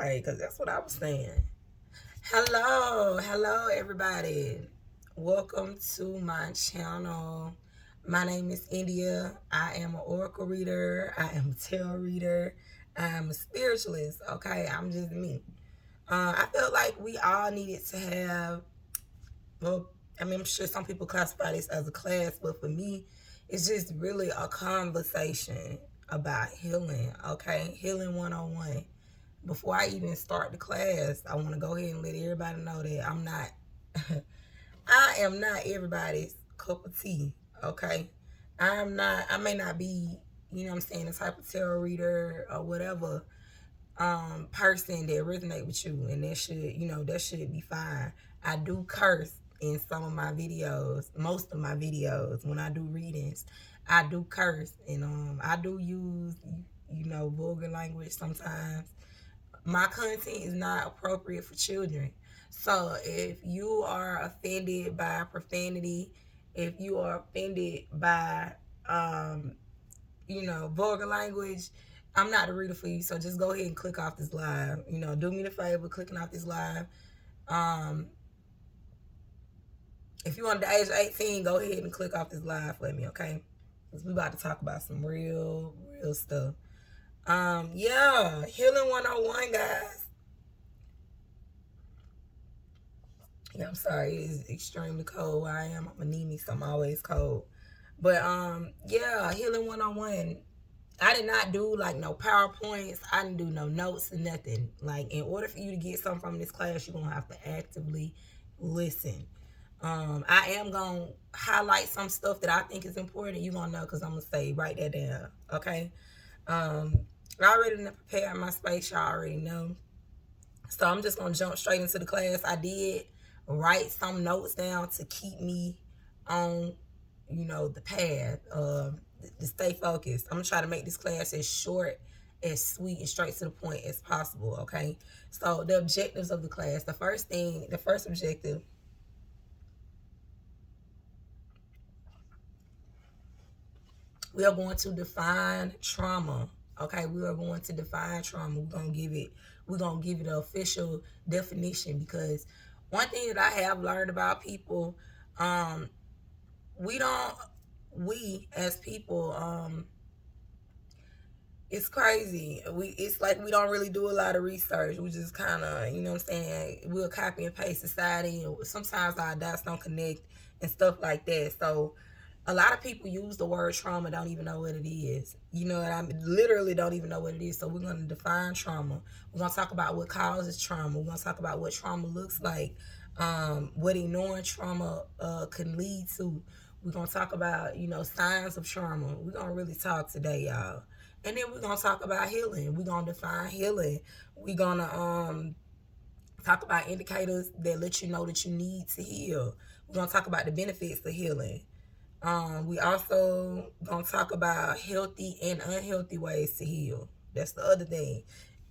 Okay, because that's what I was saying. Hello, everybody. Welcome to my channel. My name is India. I am an oracle reader. I am a tarot reader. I am a spiritualist. Okay, I'm just me. I felt like we all needed to have, well, I mean, I'm sure some people classify this as a class, but for me, it's just really a conversation about healing. Okay, healing 101. Before I even start the class, I want to go ahead and let everybody know that I'm not, I am not everybody's cup of tea, okay? I may not be, what I'm saying, the type of tarot reader or whatever person that resonate with you, and that should be fine. I do curse in some of my videos, most of my videos when I do readings. I do curse, and I do use, vulgar language sometimes. My content is not appropriate for children. So if you are offended by profanity, if you are offended by, vulgar language, I'm not the reader for you. So just go ahead and click off this live. Do me the favor, clicking off this live. Um, if you're under the age of 18, go ahead and click off this live for me, okay? Because we about to talk about some real stuff. Yeah, Healing 101, guys. Yeah, I'm sorry. It's extremely cold where I am. I'm anemic, so I'm always cold. But yeah, Healing 101. I did not do like no PowerPoints. I didn't do no notes or nothing. Like, in order for you to get something from this class, you're gonna have to actively listen. I am gonna highlight some stuff that I think is important. You're gonna know because I'm gonna say write that down. Okay. I already prepared my space, y'all already know. So I'm just gonna jump straight into the class. I did write some notes down to keep me on, the path, to stay focused. I'm gonna try to make this class as short, as sweet, and straight to the point as possible. Okay. So the objectives of the class. The first objective. We are going to define trauma. Okay, we are going to define trauma. We're gonna give it an official definition, because one thing that I have learned about people, um, we as people, it's crazy. It's like we don't really do a lot of research. We just kind of, what I'm saying, we'll copy and paste society, and sometimes our dots don't connect and stuff like that. So a lot of people use the word trauma, don't even know what it is. You know what I mean? Literally don't even know what it is. So we're going to define trauma. We're going to talk about what causes trauma. We're going to talk about what trauma looks like, what ignoring trauma can lead to. We're going to talk about, signs of trauma. We're going to really talk today, y'all. And then we're going to talk about healing. We're going to define healing. We're going to talk about indicators that let you know that you need to heal. We're going to talk about the benefits of healing. We also gonna talk about healthy and unhealthy ways to heal. That's the other thing.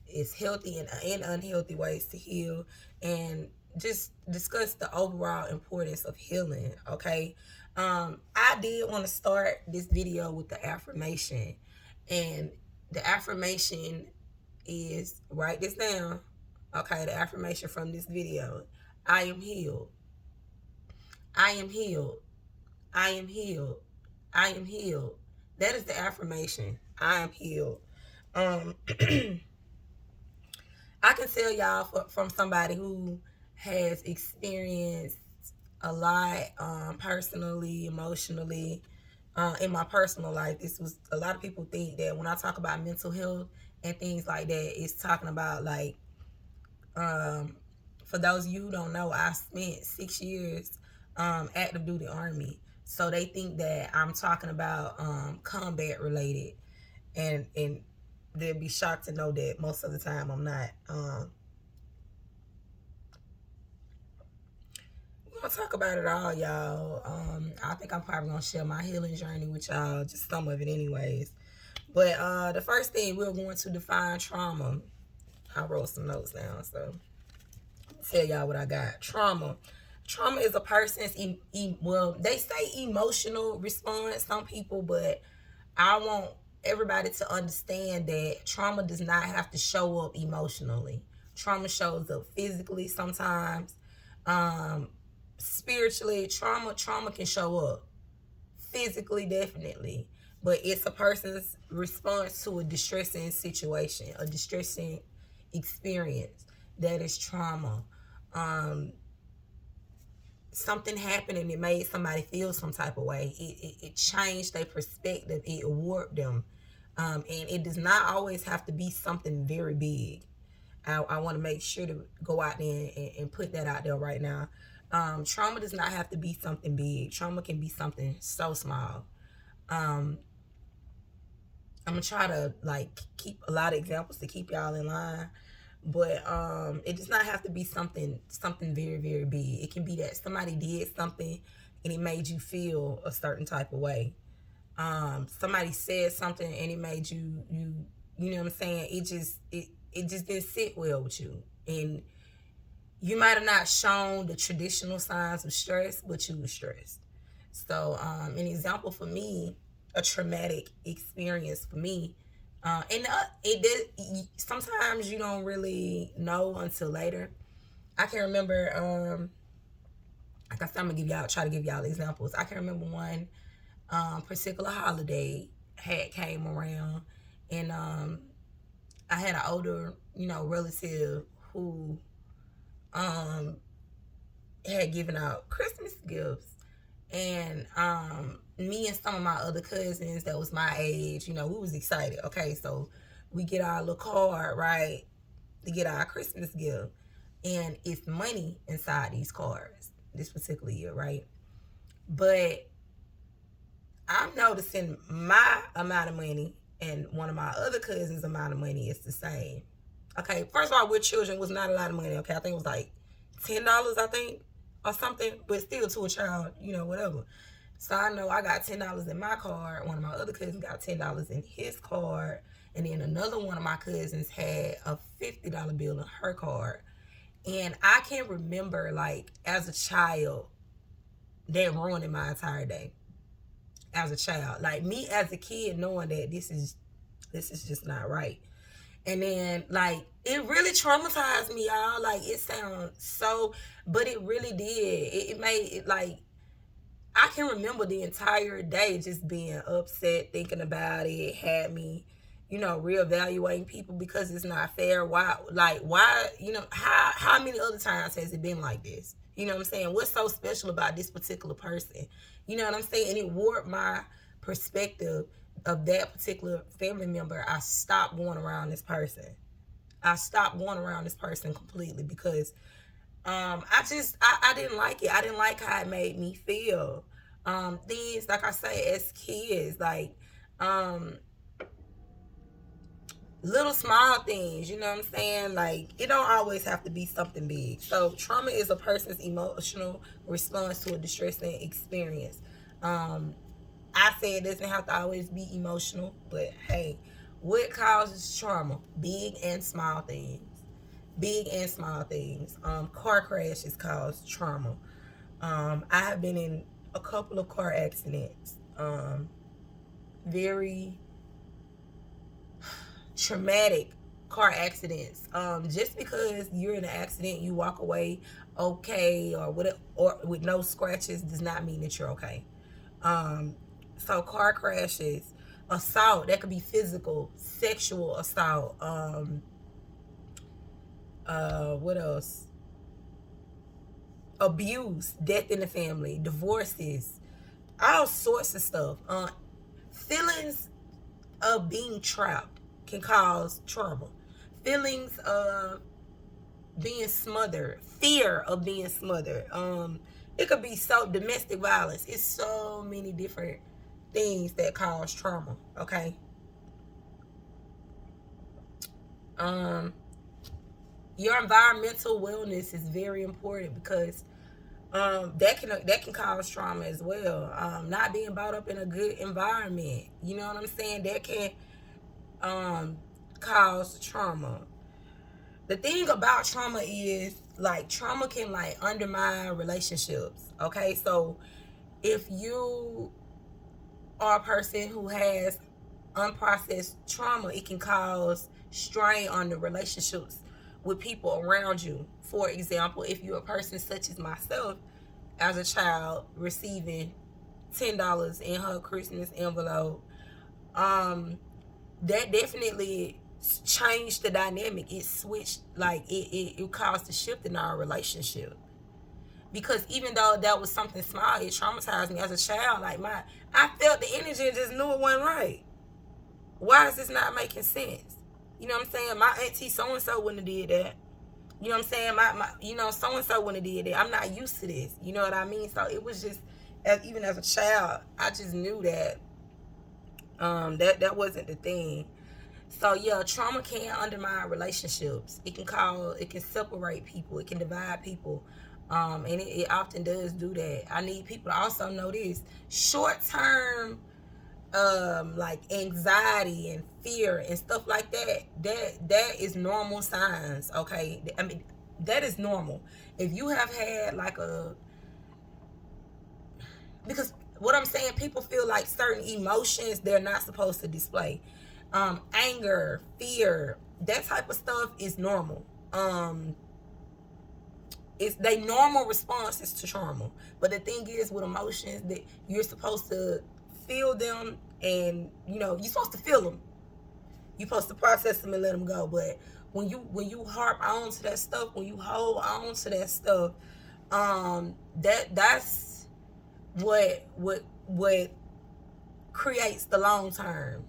It's healthy and unhealthy ways to heal, and just discuss the overall importance of healing. Okay. I did want to start this video with the affirmation, and the affirmation is, write this down. Okay, the affirmation from this video: I am healed. I am healed. I am healed. I am healed. That is the affirmation. I am healed. I can tell y'all from somebody who has experienced a lot, personally, emotionally, in my personal life. This was, a lot of people think that when I talk about mental health and things like that, it's talking about like, for those of you who don't know, I spent 6 years active duty army. So they think that I'm talking about combat related, and they'll be shocked to know that most of the time I'm not. We're gonna talk about it all, y'all. I think I'm probably gonna share my healing journey with y'all, just some of it anyways. But the first thing, we're going to define trauma. I wrote some notes down, so tell y'all what I got. Trauma. Trauma is a person's, well, they say emotional response, some people, but I want everybody to understand that trauma does not have to show up emotionally. Trauma shows up physically sometimes. Spiritually, trauma can show up physically, definitely, but it's a person's response to a distressing situation, a distressing experience. That is trauma. um Something happened and it made somebody feel some type of way. It changed their perspective, it warped them. And it does not always have to be something very big. I want to make sure to go out there and put that out there right now. Trauma does not have to be something big. Trauma can be something so small. um I'm gonna try to like keep a lot of examples to keep y'all in line, but it does not have to be something very, very big. It can be that somebody did something and it made you feel a certain type of way. Somebody said something and it made you know what I'm saying, it just didn't sit well with you, and you might have not shown the traditional signs of stress, but you were stressed. So an example for me, a traumatic experience for me, and it did. Sometimes you don't really know until later. I can remember. Like I said, I'm gonna try to give y'all examples. I can remember one particular holiday had came around, and I had an older, relative who had given out Christmas gifts. And me and some of my other cousins that was my age, we was excited. Okay, so we get our little card, right, to get our Christmas gift. And it's money inside these cards this particular year, right? But I'm noticing my amount of money and one of my other cousins' amount of money is the same. Okay, first of all, we're children, was not a lot of money. Okay, I think it was like $10, I think, or something, but still to a child, whatever. So I know I got $10 in my card. One of my other cousins got $10 in his card, and then another one of my cousins had a $50 bill in her card. And I can remember, like, as a child, that ruining my entire day. As a child, like me as a kid, knowing that this is just not right. And then, like, it really traumatized me, y'all. Like, it sounds so, but it really did. It made it, like, I can remember the entire day just being upset, thinking about it. It had me, reevaluating people, because it's not fair. Why, how many other times has it been like this? You know what I'm saying? What's so special about this particular person? You know what I'm saying? And it warped my perspective of that particular family member. I stopped going around this person. I stopped going around this person completely, because I didn't like it. I didn't like how it made me feel. Things, like I say, as kids, like little small things, you know what I'm saying? Like, it don't always have to be something big. So trauma is a person's emotional response to a distressing experience. I say it doesn't have to always be emotional, but hey, what causes trauma? Big and small things. Big and small things. Car crashes cause trauma. I have been in a couple of car accidents. Very traumatic car accidents. Just because you're in an accident, you walk away okay or whatever, or with no scratches, does not mean that you're okay. So car crashes, assault, that could be physical, sexual assault. What else? Abuse, death in the family, divorces, all sorts of stuff. Feelings of being trapped can cause trauma. Feelings of being smothered, fear of being smothered. It could be domestic violence. It's so many different things that cause trauma. Okay. Your environmental wellness is very important, because that can cause trauma as well. Not being brought up in a good environment, you know what I'm saying, that can cause trauma. The thing about trauma is, like, trauma can, like, undermine relationships. Okay, so if you are a person who has unprocessed trauma, it can cause strain on the relationships with people around you. For example, if you're a person such as myself, as a child receiving $10 in her Christmas envelope, that definitely changed the dynamic. It switched, like it caused a shift in our relationship. Because even though that was something small, it traumatized me as a child. Like I felt the energy and just knew it wasn't right. Why is this not making sense? You know what I'm saying? My auntie so and so wouldn't have did that. You know what I'm saying? My so and so wouldn't have did that. I'm not used to this. You know what I mean? So it was just, even as a child, I just knew that that wasn't the thing. So yeah, trauma can undermine relationships. It can separate people. It can divide people. And it often does do that. I need people to also know this. Short-term like anxiety and fear and stuff like that is normal signs. Okay, I mean, that is normal. If you have had like because what I'm saying, people feel like certain emotions they're not supposed to display. Anger, fear, that type of stuff is normal. It's they normal responses to trauma. But the thing is, with emotions, that you're supposed to feel them, and you're supposed to feel them. You're supposed to process them and let them go. But when you harp on to that stuff, when you hold on to that stuff, that's what creates the long term.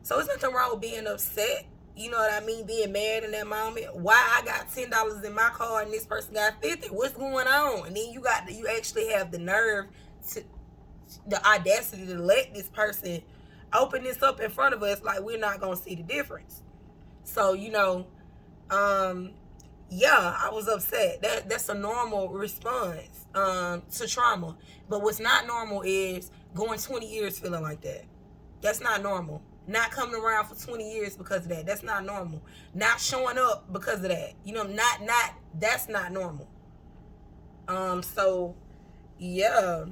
So it's nothing wrong with being upset. You know what I mean? Being mad in that moment. Why I got $10 in my car and this person got 50? What's going on? And then you actually have the nerve, the audacity to let this person open this up in front of us like we're not gonna see the difference. So yeah, I was upset. That's a normal response to trauma. But what's not normal is going 20 years feeling like that. That's not normal. Not coming around for 20 years because of that. That's not normal. Not showing up because of that. That's not normal. So yeah.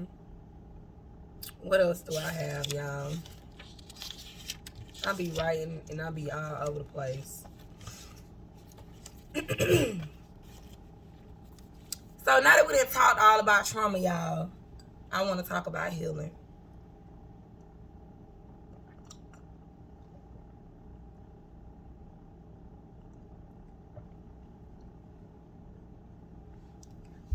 What else do I have, y'all? I'll be writing and I'll be all over the place. So now that we done talked all about trauma, y'all, I want to talk about healing.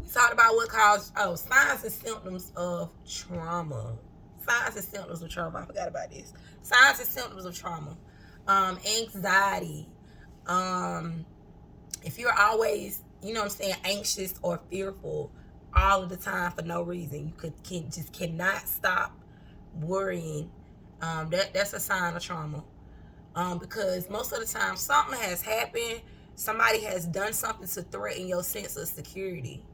We talked about what caused signs and symptoms of trauma. Signs and symptoms of trauma. I forgot about this. Signs and symptoms of trauma. Anxiety. If you're always, anxious or fearful all of the time for no reason, you cannot stop worrying. That's a sign of trauma. Because most of the time something has happened, somebody has done something to threaten your sense of security,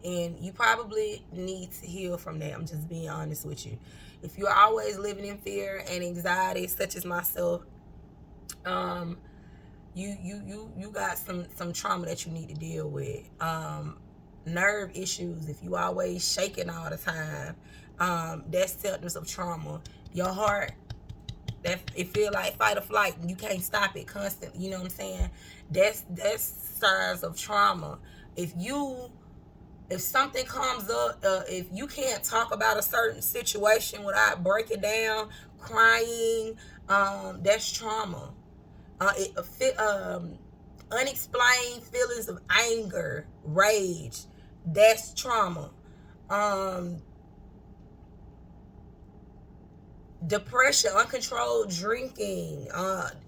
and you probably need to heal from that. I'm just being honest with you. If you're always living in fear and anxiety, such as myself, you got some trauma that you need to deal with. Nerve issues. If you always shaking all the time, that's symptoms of trauma. Your heart, that it feel like fight or flight, and you can't stop it constantly. You know what I'm saying? That's signs of trauma. If something comes up, if you can't talk about a certain situation without breaking down, crying, that's trauma. Unexplained feelings of anger, rage, that's trauma. Depression, uncontrolled drinking,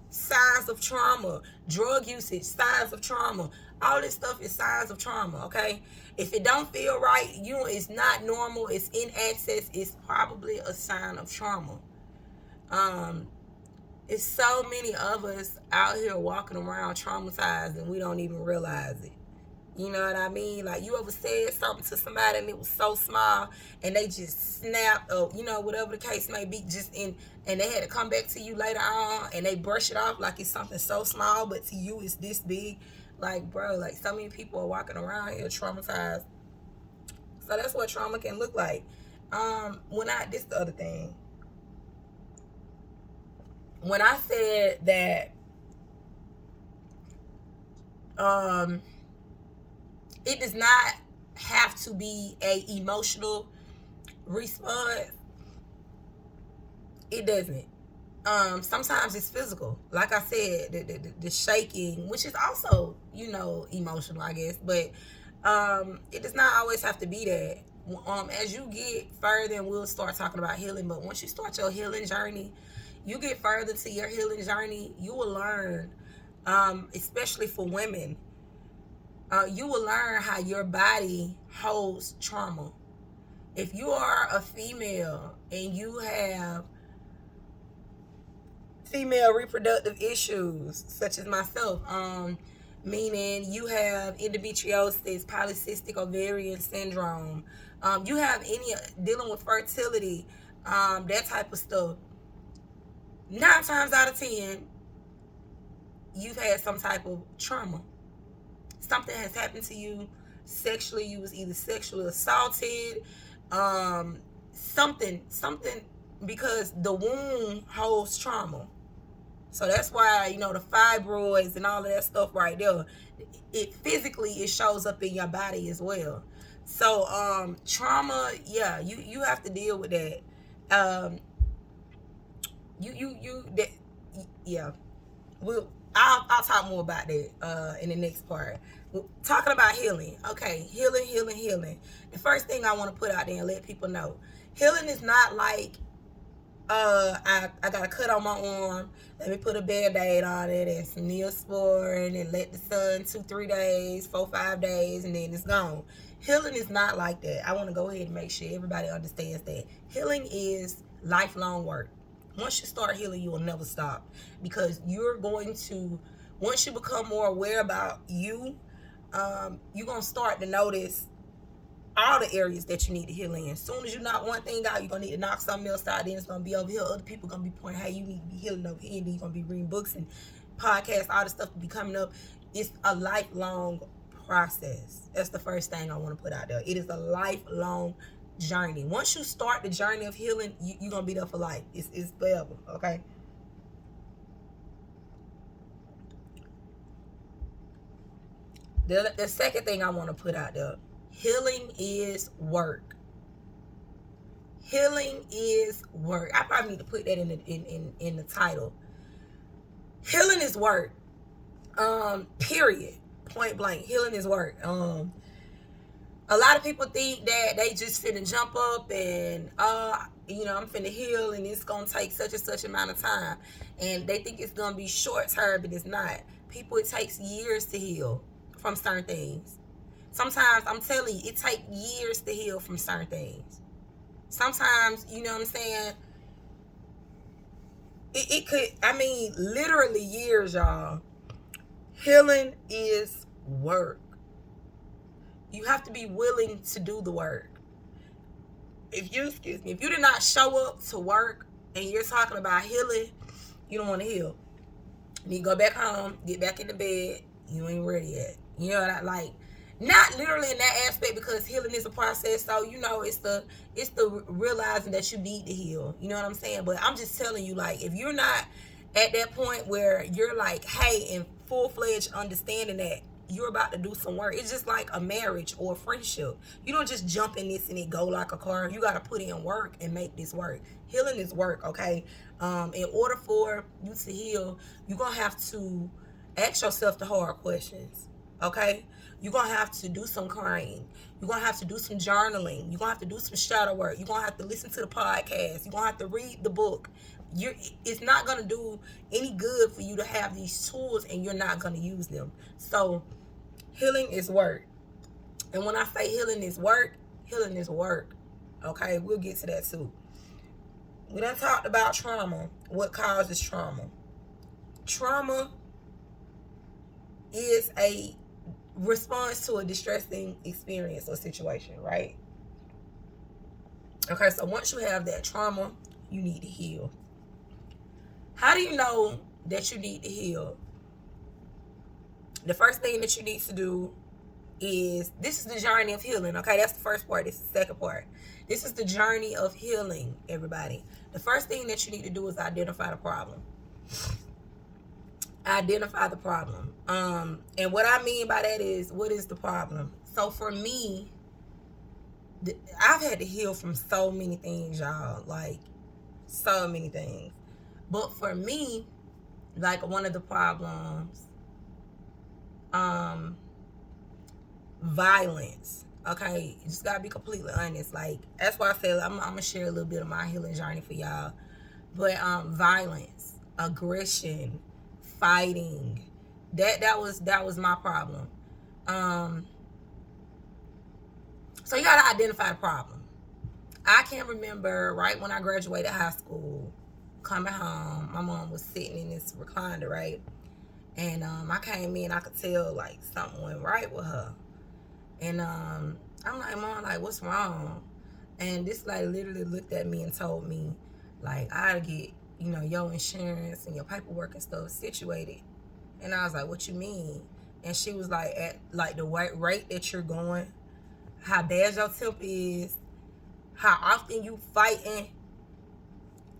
signs of trauma. Drug usage, signs of trauma. All this stuff is signs of trauma, okay? If it don't feel right, it's not normal, it's in excess, it's probably a sign of trauma. It's so many of us out here walking around traumatized and we don't even realize it. You know what I mean? Like, you ever said something to somebody and it was so small and they just snapped, or whatever the case may be, and they had to come back to you later on and they brush it off like it's something so small, but to you it's this big. Like, bro, like, so many people are walking around here traumatized. So that's what trauma can look like. This is the other thing. When I said that Um, it does not have to be a emotional response. It doesn't. Sometimes it's physical. Like I said, the shaking, which is also, emotional, I guess. But it does not always have to be that. As you get further, and we'll start talking about healing, but once you start your healing journey, you get further to your healing journey, you will learn, especially for women, you will learn how your body holds trauma. If you are a female and you have female reproductive issues, such as myself, meaning you have endometriosis, polycystic ovarian syndrome, you have any dealing with fertility, that type of stuff, 9 times out of 10, you've had some type of trauma. Something has happened to you sexually. You was either sexually assaulted, something, because the womb holds trauma. So that's why, the fibroids and all of that stuff right there, it physically, it shows up in your body as well. So trauma, yeah, you have to deal with that. That, yeah. I'll talk more about that in the next part. Talking about healing. Okay, healing. The first thing I want to put out there and let people know, healing is not like I got a cut on my arm, let me put a band-aid on it and some Neosporin and let the sun 2-3 days, 4-5 days, and then it's gone. Healing is not like that. I want to go ahead and make sure everybody understands that healing is lifelong work. Once you start healing, you will never stop, because you're going to, once you become more aware about you, you're going to start to notice all the areas that you need to heal in. As soon as you knock one thing out, you're going to need to knock something else out. Then it's going to be over here. Other people going to be pointing how you need to be healing over here. And then you're going to be reading books and podcasts. All the stuff will be coming up. It's a lifelong process. That's the first thing I want to put out there. It is a lifelong journey. Once you start the journey of healing, you're going to be there for life. It's forever, okay? The second thing I want to put out there, healing is work. Healing is work. I probably need to put that in the title. Healing is work. Period. Point blank. Healing is work. A lot of people think that they just finna jump up and I'm finna heal and it's gonna take such and such amount of time, and they think it's gonna be short term, but it's not. People, it takes years to heal from certain things. Sometimes, I'm telling you, it takes years to heal from certain things. Sometimes, you know what I'm saying, it could, literally years, y'all. Healing is work. You have to be willing to do the work. If you did not show up to work and you're talking about healing, you don't want to heal. You need to go back home, get back in the bed. You ain't ready yet. You know that, like, not literally in that aspect, because healing is a process. So it's the realizing that you need to heal. You know what I'm saying? But I'm just telling you, like, if you're not at that point where you're like, hey, in full-fledged understanding that you're about to do some work, it's just like a marriage or a friendship. You don't just jump in this and it go like a car. You got to put in work and make this work. Healing is work, okay? In order for you to heal, you're gonna have to ask yourself the hard questions, okay? You're going to have to do some crying. You're going to have to do some journaling. You're going to have to do some shadow work. You're going to have to listen to the podcast. You're going to have to read the book. It's not going to do any good for you to have these tools and you're not going to use them. So healing is work. And when I say healing is work, okay? We'll get to that too. We done talked about trauma. What causes trauma? Trauma is a response to a distressing experience or situation, right? Okay, so once you have that trauma, you need to heal. How do you know that you need to heal? The first thing that you need to do is, this is the journey of healing, okay? That's the first part. This is the second part. This is the journey of healing, everybody. The first thing that you need to do is identify the problem. Identify the problem. And what I mean by that is, what is the problem? So for me, I've had to heal from so many things, y'all. Like, so many things. But for me, like, one of the problems, violence. Okay, you just gotta be completely honest. Like, that's why I said I'm gonna share a little bit of my healing journey for y'all. But violence, aggression, fighting, that was my problem. So you gotta identify the problem. I can remember right when I graduated high school, coming home, my mom was sitting in this recliner, right? And I came in, I could tell like something went right with her. And I'm like, Mom, like, what's wrong? And this lady literally looked at me and told me, like, I gotta get, your insurance and your paperwork and stuff situated. And I was like, what you mean? And she was like, at like the rate that you're going, how bad your temper is, how often you fighting,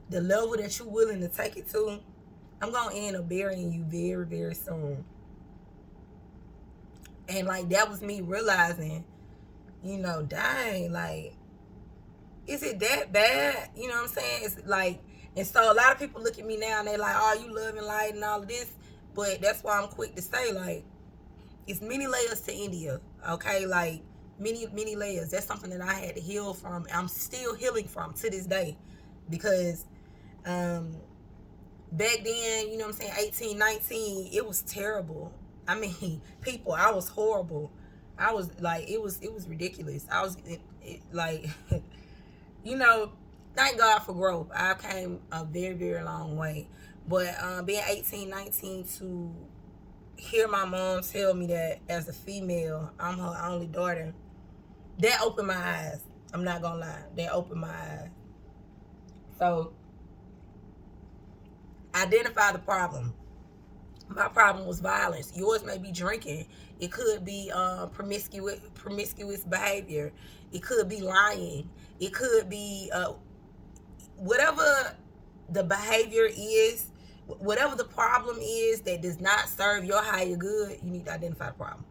the level that you're willing to take it to, I'm gonna end up burying you very, very soon. And like, that was me realizing, dang, like, is it that bad? You know what I'm saying? It's like, and so a lot of people look at me now and they're like, oh, you love and light and all of this. But that's why I'm quick to say, like, it's many layers to India, okay? Like, many layers. That's something that I had to heal from. I'm still healing from to this day. Because back then, 18, 19, it was terrible. I mean, people, I was horrible. I was like, it was ridiculous. I was like, thank God for growth. I came a very, very long way. But being 18, 19, to hear my mom tell me that as a female, I'm her only daughter, that opened my eyes. I'm not gonna lie. That opened my eyes. So, identify the problem. My problem was violence. Yours may be drinking. It could be promiscuous behavior. It could be lying. It could be whatever the behavior is, whatever the problem is that does not serve your higher good. You need to identify the problem.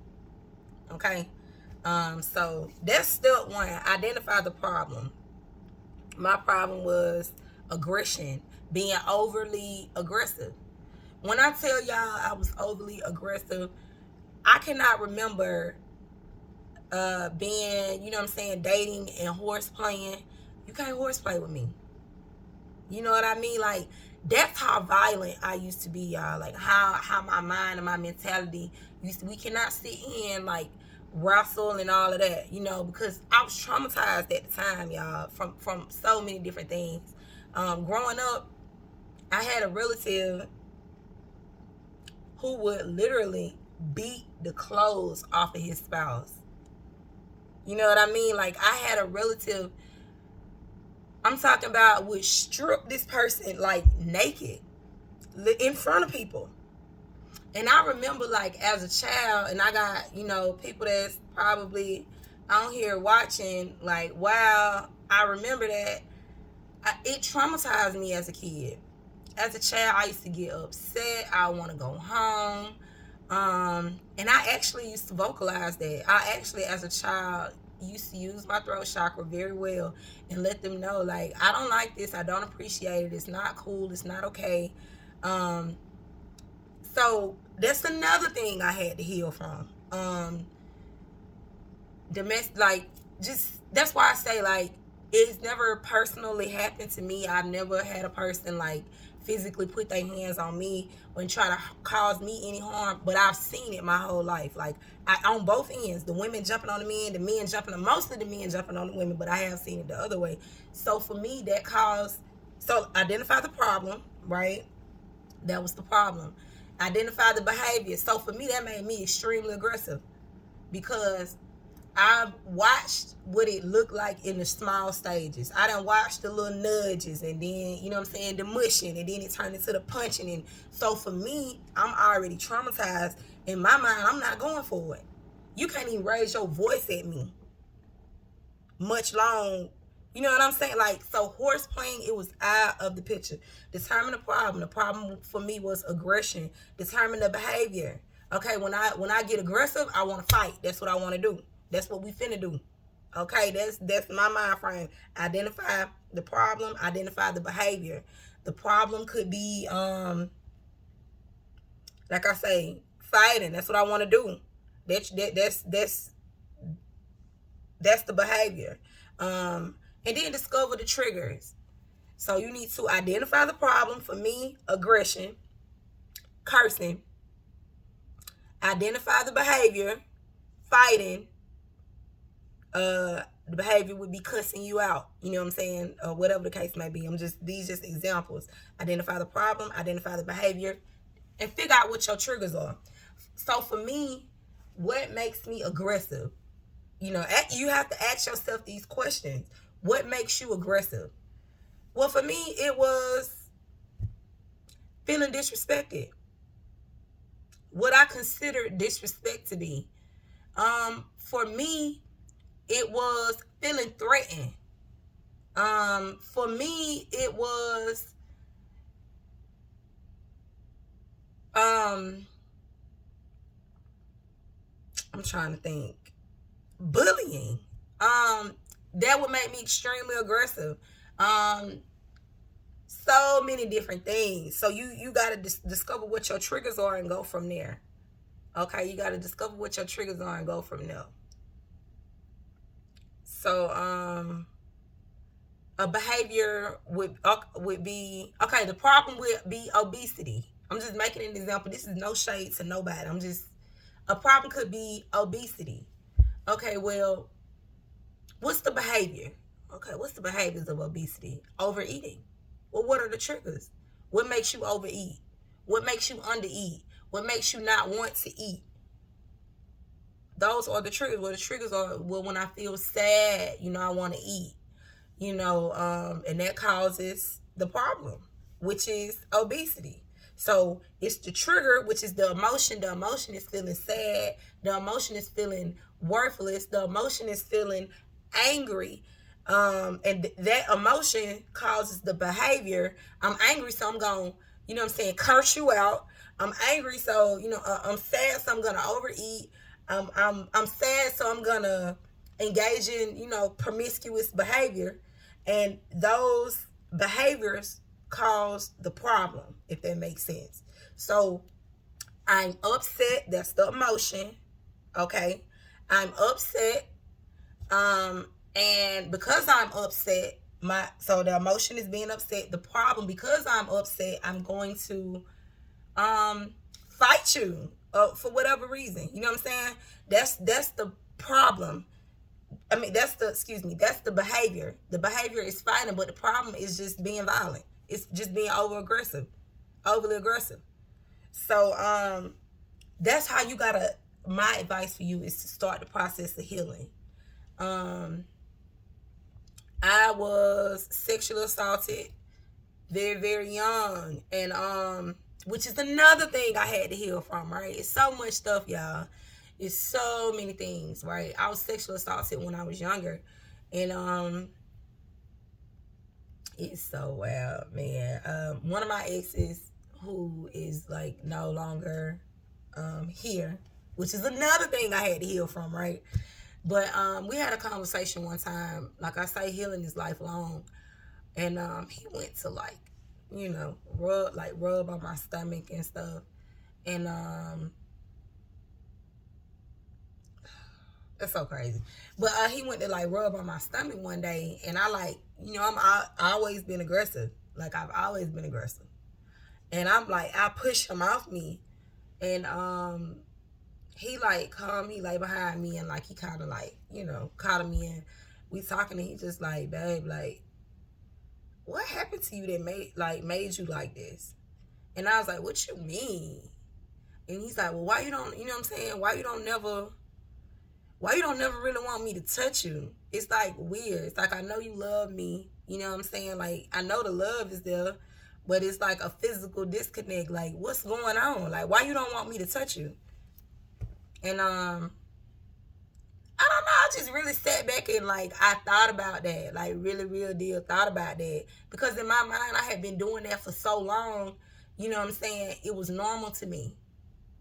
Okay? So that's step one. Identify the problem. My problem was aggression, being overly aggressive. When I tell y'all I was overly aggressive, I cannot remember being, dating and horse playing. You can't horseplay with me. You know what I mean? Like, that's how violent I used to be, y'all. Like, how my mind and my mentality we cannot sit here and, like, wrestle and all of that, because I was traumatized at the time, y'all, from so many different things. Growing up, I had a relative who would literally beat the clothes off of his spouse. You know what I mean? Like, I had a relative, I'm talking about, would strip this person, like, naked in front of people. And I remember, like, as a child, and I got, people that's probably on here watching, like, wow, I remember that. It traumatized me as a kid. As a child, I used to get upset. I want to go home. And I actually used to vocalize that. I actually, as a child, used to use my throat chakra very well and let them know, like, I don't like this. I don't appreciate it. It's not cool. It's not okay. So that's another thing I had to heal from. Domestic, like, just, that's why I say, like, it's never personally happened to me. I've never had a person, like, physically put their hands on me and try to cause me any harm, but I've seen it my whole life. Like, on both ends, the women jumping on the men, mostly the men jumping on the women, but I have seen it the other way. So for me, that caused, so identify the problem, right? That was the problem. Identify the behavior. So for me, that made me extremely aggressive, because I've watched what it looked like in the small stages. I done watched the little nudges, and then, the mushing, and then it turned into the punching. And so for me, I'm already traumatized. In my mind, I'm not going for it. You can't even raise your voice at me, much long You know what I'm saying? Like, so horse playing, it was out of the picture. Determine the problem. The problem for me was aggression. Determine the behavior. Okay, when I get aggressive, I want to fight. That's what I want to do. That's what we finna do. Okay, that's my mind frame. Identify the problem. Identify the behavior. The problem could be, like I say, fighting. That's what I want to do. That's the behavior. And then discover the triggers. So you need to identify the problem. For me, aggression, cursing. Identify the behavior, fighting. The behavior would be cussing you out. You know what I'm saying? Or whatever the case may be. These just examples. Identify the problem, identify the behavior, and figure out what your triggers are. So for me, what makes me aggressive? You know, you have to ask yourself these questions. What makes you aggressive? Well, for me, it was feeling disrespected. What I consider disrespect to be. For me, it was feeling threatened. For me, it was I'm trying to think. Bullying. That would make me extremely aggressive. So many different things. So you got to discover what your triggers are and go from there. Okay, you got to discover what your triggers are and go from there. So a behavior would be, okay, the problem would be obesity. I'm just making an example. This is no shade to nobody. A problem could be obesity. Okay, well, what's the behavior? Okay, what's the behaviors of obesity? Overeating. Well, what are the triggers? What makes you overeat? What makes you undereat? What makes you not want to eat? Those are the triggers. Well, the triggers are, well, when I feel sad, I want to eat, and that causes the problem, which is obesity. So it's the trigger, which is the emotion. The emotion is feeling sad. The emotion is feeling worthless. The emotion is feeling angry. And that emotion causes the behavior. I'm angry, so I'm going to, curse you out. I'm angry, so, I'm sad, so I'm going to overeat. I'm sad, so I'm going to engage in, promiscuous behavior. And those behaviors cause the problem, if that makes sense. So I'm upset. That's the emotion. Okay. I'm upset. And because I'm upset, so the emotion is being upset. The problem, because I'm upset, I'm going to fight you for whatever reason. You know what I'm saying? That's the problem. I mean, that's the behavior. The behavior is fighting, but the problem is just being violent. It's just being overly aggressive. So that's how you gotta. My advice for you is to start the process of healing. I was sexually assaulted very, very young, and which is another thing I had to heal from. Right? It's so much stuff, y'all. It's so many things, right? I was sexually assaulted when I was younger, and it's so wild, man. One of my exes, who is like no longer here, which is another thing I had to heal from, right? But we had a conversation one time. Like I say, healing is lifelong, and he went to rub on my stomach and stuff, and that's so crazy. But he went to rub on my stomach one day, and I always been aggressive. Like, I've always been aggressive. And I pushed him off me, and he come, he lay behind me, and he kind of caught me, and we talking, and he just babe, what happened to you that made you like this? And I was like, what you mean? And he's like, well, why you don't, you know what I'm saying? Why you don't never really want me to touch you? It's weird. It's I know you love me. You know what I'm saying? I know the love is there, but it's a physical disconnect. What's going on? Why you don't want me to touch you? And I don't know. I just really sat back and like I thought about that, like really real deal thought about that, because in my mind I had been doing that for so long. You know what I'm saying? It was normal to me.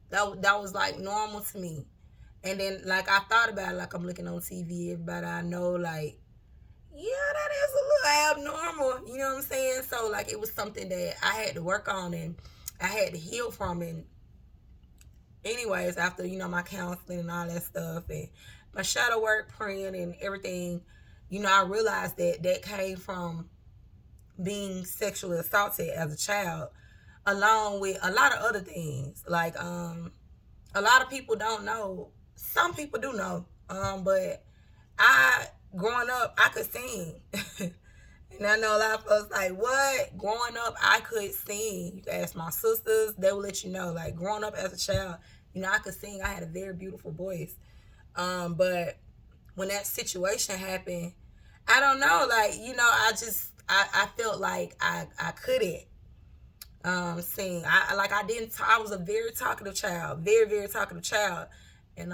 That was like normal to me. And then like I thought about it, like I'm looking on TV, everybody I know, like, yeah, that is a little abnormal. You know what I'm saying? So like it was something that I had to work on and I had to heal from. And anyways, after, you know, my counseling and all that stuff and my shadow work, praying and everything, you know, I realized that that came from being sexually assaulted as a child, along with a lot of other things. Like a lot of people don't know. Some people do know. But I, growing up, I could sing. And I know a lot of folks like, what? Growing up, I could sing. You can ask my sisters, they will let you know. Like, growing up as a child, you know, I could sing. I had a very beautiful voice. But when that situation happened, I don't know, like, you know, I felt like I couldn't sing. I was a very talkative child, very, very talkative child. And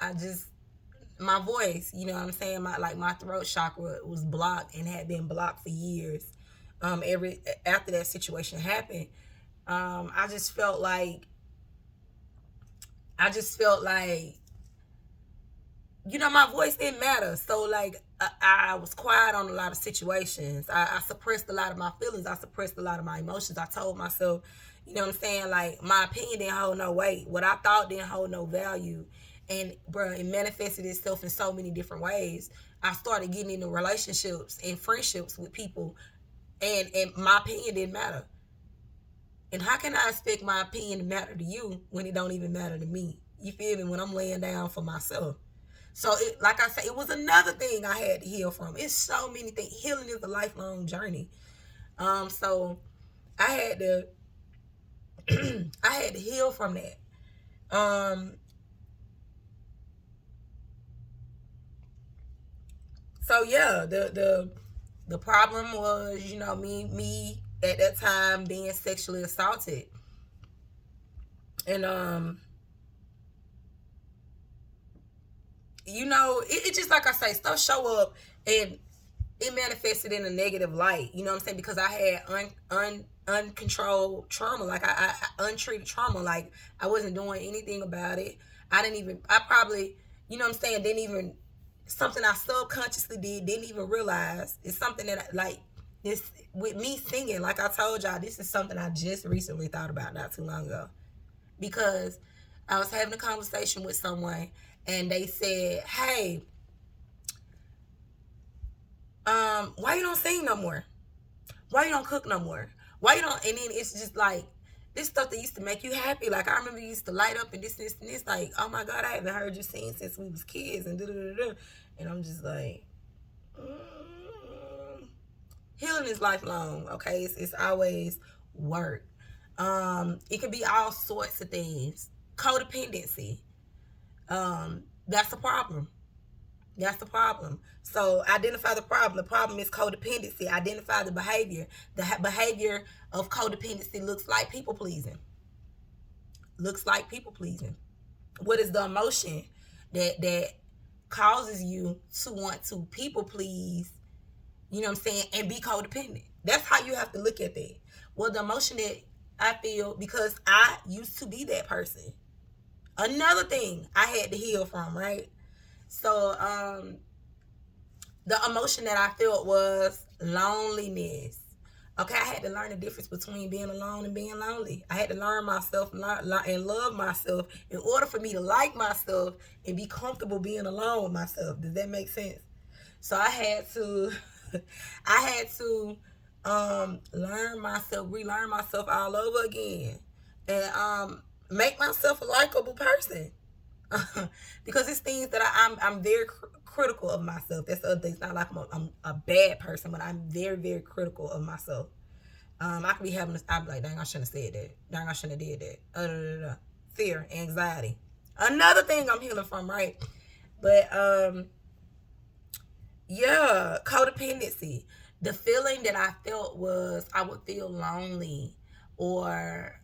I just, my voice, you know what I'm saying, my throat chakra was blocked and had been blocked for years. After that situation happened, I just felt like you know, my voice didn't matter. So like I was quiet on a lot of situations. I suppressed a lot of my feelings. I suppressed a lot of my emotions. I told myself, you know what I'm saying, like my opinion didn't hold no weight. What I thought didn't hold no value. And bro, it manifested itself in so many different ways. I started getting into relationships and friendships with people, and my opinion didn't matter. And how can I expect my opinion to matter to you when it don't even matter to me? You feel me? When I'm laying down for myself. So, like I said, it was another thing I had to heal from. It's so many things. Healing is a lifelong journey. So I had to, I had to heal from that. So yeah, the problem was, you know, me at that time being sexually assaulted, and you know, it just, like I say, stuff show up and it manifested in a negative light. You know what I'm saying? Because I had uncontrolled trauma, like I untreated trauma, like I wasn't doing anything about it. I probably, you know what I'm saying, didn't even, something I subconsciously didn't even realize. It's something that like this with me singing. Like I told y'all, this is something I just recently thought about not too long ago, because I was having a conversation with someone and they said, "Hey, why you don't sing no more? Why you don't cook no more? Why you don't?" And then it's just like this stuff that used to make you happy. Like I remember you used to light up and this and this. Like, oh my God, I haven't heard you sing since we was kids and da da da da. And I'm just like, healing is lifelong. Okay, it's always work. It could be all sorts of things. Codependency. That's the problem. That's the problem. So identify the problem. The problem is codependency. Identify the behavior. The behavior of codependency looks like people pleasing. Looks like people pleasing. What is the emotion that causes you to want to people please? You know what I'm saying? And be codependent. That's how you have to look at that. Well, the emotion that I feel, because I used to be that person. Another thing I had to heal from, right? So, the emotion that I felt was loneliness. Okay, I had to learn the difference between being alone and being lonely. I had to learn myself and love myself in order for me to like myself and be comfortable being alone with myself. Does that make sense? So I had to, I had to learn myself, relearn myself all over again, and make myself a likable person. Because it's things that I'm very critical of myself. That's the other thing. It's not like I'm a bad person, but I'm very, very critical of myself. I could be having this. I'd be like, dang, I shouldn't have said that. Dang, I shouldn't have did that. Fear, anxiety. Another thing I'm healing from, right? But yeah, codependency. The feeling that I felt was I would feel lonely, or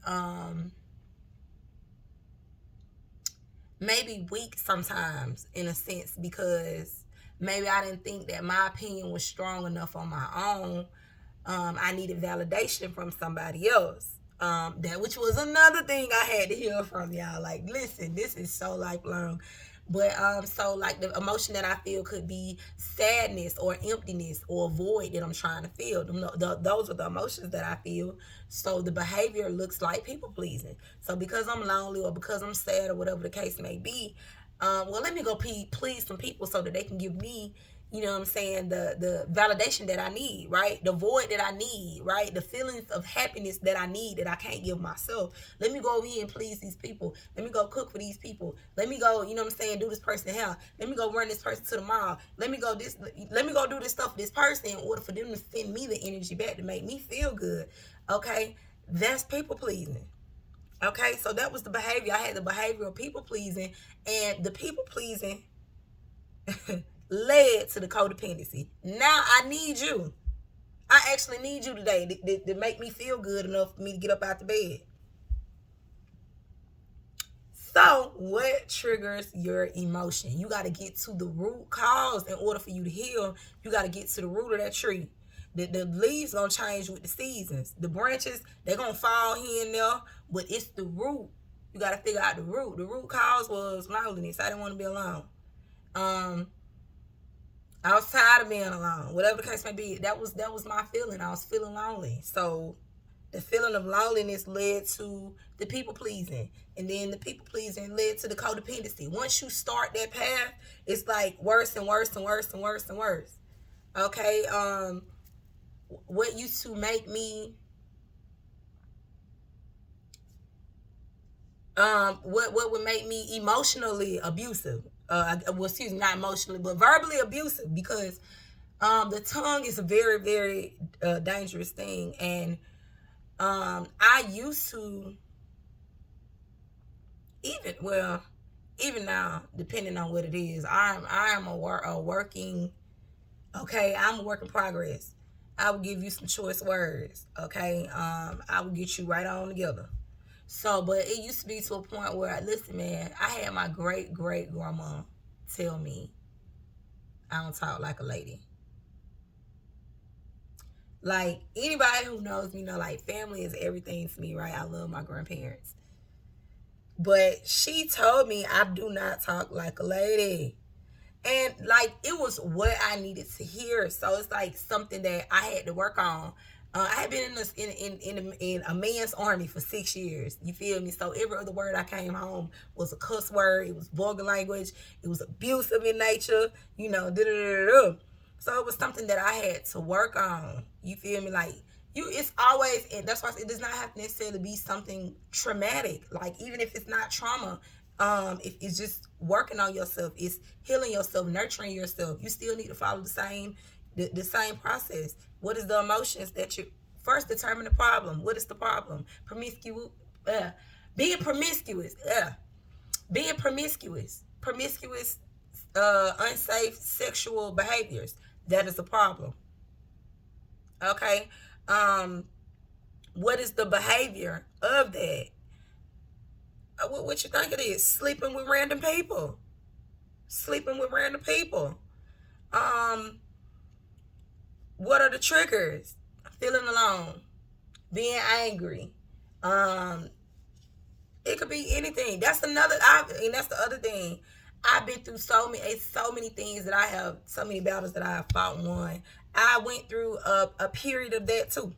maybe weak sometimes in a sense, because maybe I didn't think that my opinion was strong enough on my own. I needed validation from somebody else. That which was another thing I had to hear from y'all. Like, listen, this is so lifelong. But so like the emotion that I feel could be sadness or emptiness or void that I'm trying to feel. Those are the emotions that I feel. So the behavior looks like people pleasing. So because I'm lonely or because I'm sad or whatever the case may be, well, let me go please some people so that they can give me, you know what I'm saying, the validation that I need, right? The void that I need, right? The feelings of happiness that I need that I can't give myself. Let me go over here and please these people. Let me go cook for these people. Let me go, you know what I'm saying, do this person hair. Let me go run this person to the mall. Let me go do this stuff for this person in order for them to send me the energy back to make me feel good. Okay? That's people pleasing. Okay, so that was the behavior. I had the behavior of people pleasing, and the people pleasing led to the codependency. Now I need you. I actually need you today to make me feel good enough for me to get up out the bed. So what triggers your emotion? You got to get to the root cause in order for you to heal. You got to get to the root of that tree. The leaves gonna change with the seasons. The branches, they're gonna fall here and there, but it's the root. You got to figure out the root. The root cause was loneliness. I didn't want to be alone. I was tired of being alone. Whatever the case may be, that was my feeling. I was feeling lonely. So the feeling of loneliness led to the people pleasing, and then the people pleasing led to the codependency. Once you start that path, it's like worse and worse and worse and worse and worse. Okay, what used to make me what would make me emotionally abusive, well, excuse me, not emotionally but verbally abusive, because the tongue is a very, very dangerous thing. And I used to, even now, depending on what it is, I am a working, okay, I'm a work in progress. I will give you some choice words, okay. I will get you right on together. So, but it used to be to a point where, listen, man, I had my great grandma tell me I don't talk like a lady. Like, anybody who knows me know, like, family is everything to me, right? I love my grandparents. But she told me I do not talk like a lady. And, like, it was what I needed to hear. So it's like something that I had to work on. I had been in a man's army for 6 years. You feel me? So every other word I came home was a cuss word. It was vulgar language. It was abusive in nature. You know, So it was something that I had to work on. You feel me? Like, it's always, and that's why it does not have to necessarily be something traumatic. Like, even if it's not trauma, if it's just working on yourself, it's healing yourself, nurturing yourself. You still need to follow the same process. What is the emotions that you first determine the problem? What is the problem? Being promiscuous, unsafe sexual behaviors. That is a problem. Okay. What is the behavior of that? What you think it is? Sleeping with random people. What are the triggers? Feeling alone, being angry. It could be anything. That's and that's the other thing. I've been through so many things so many battles that I have fought and won. I went through a period of that too.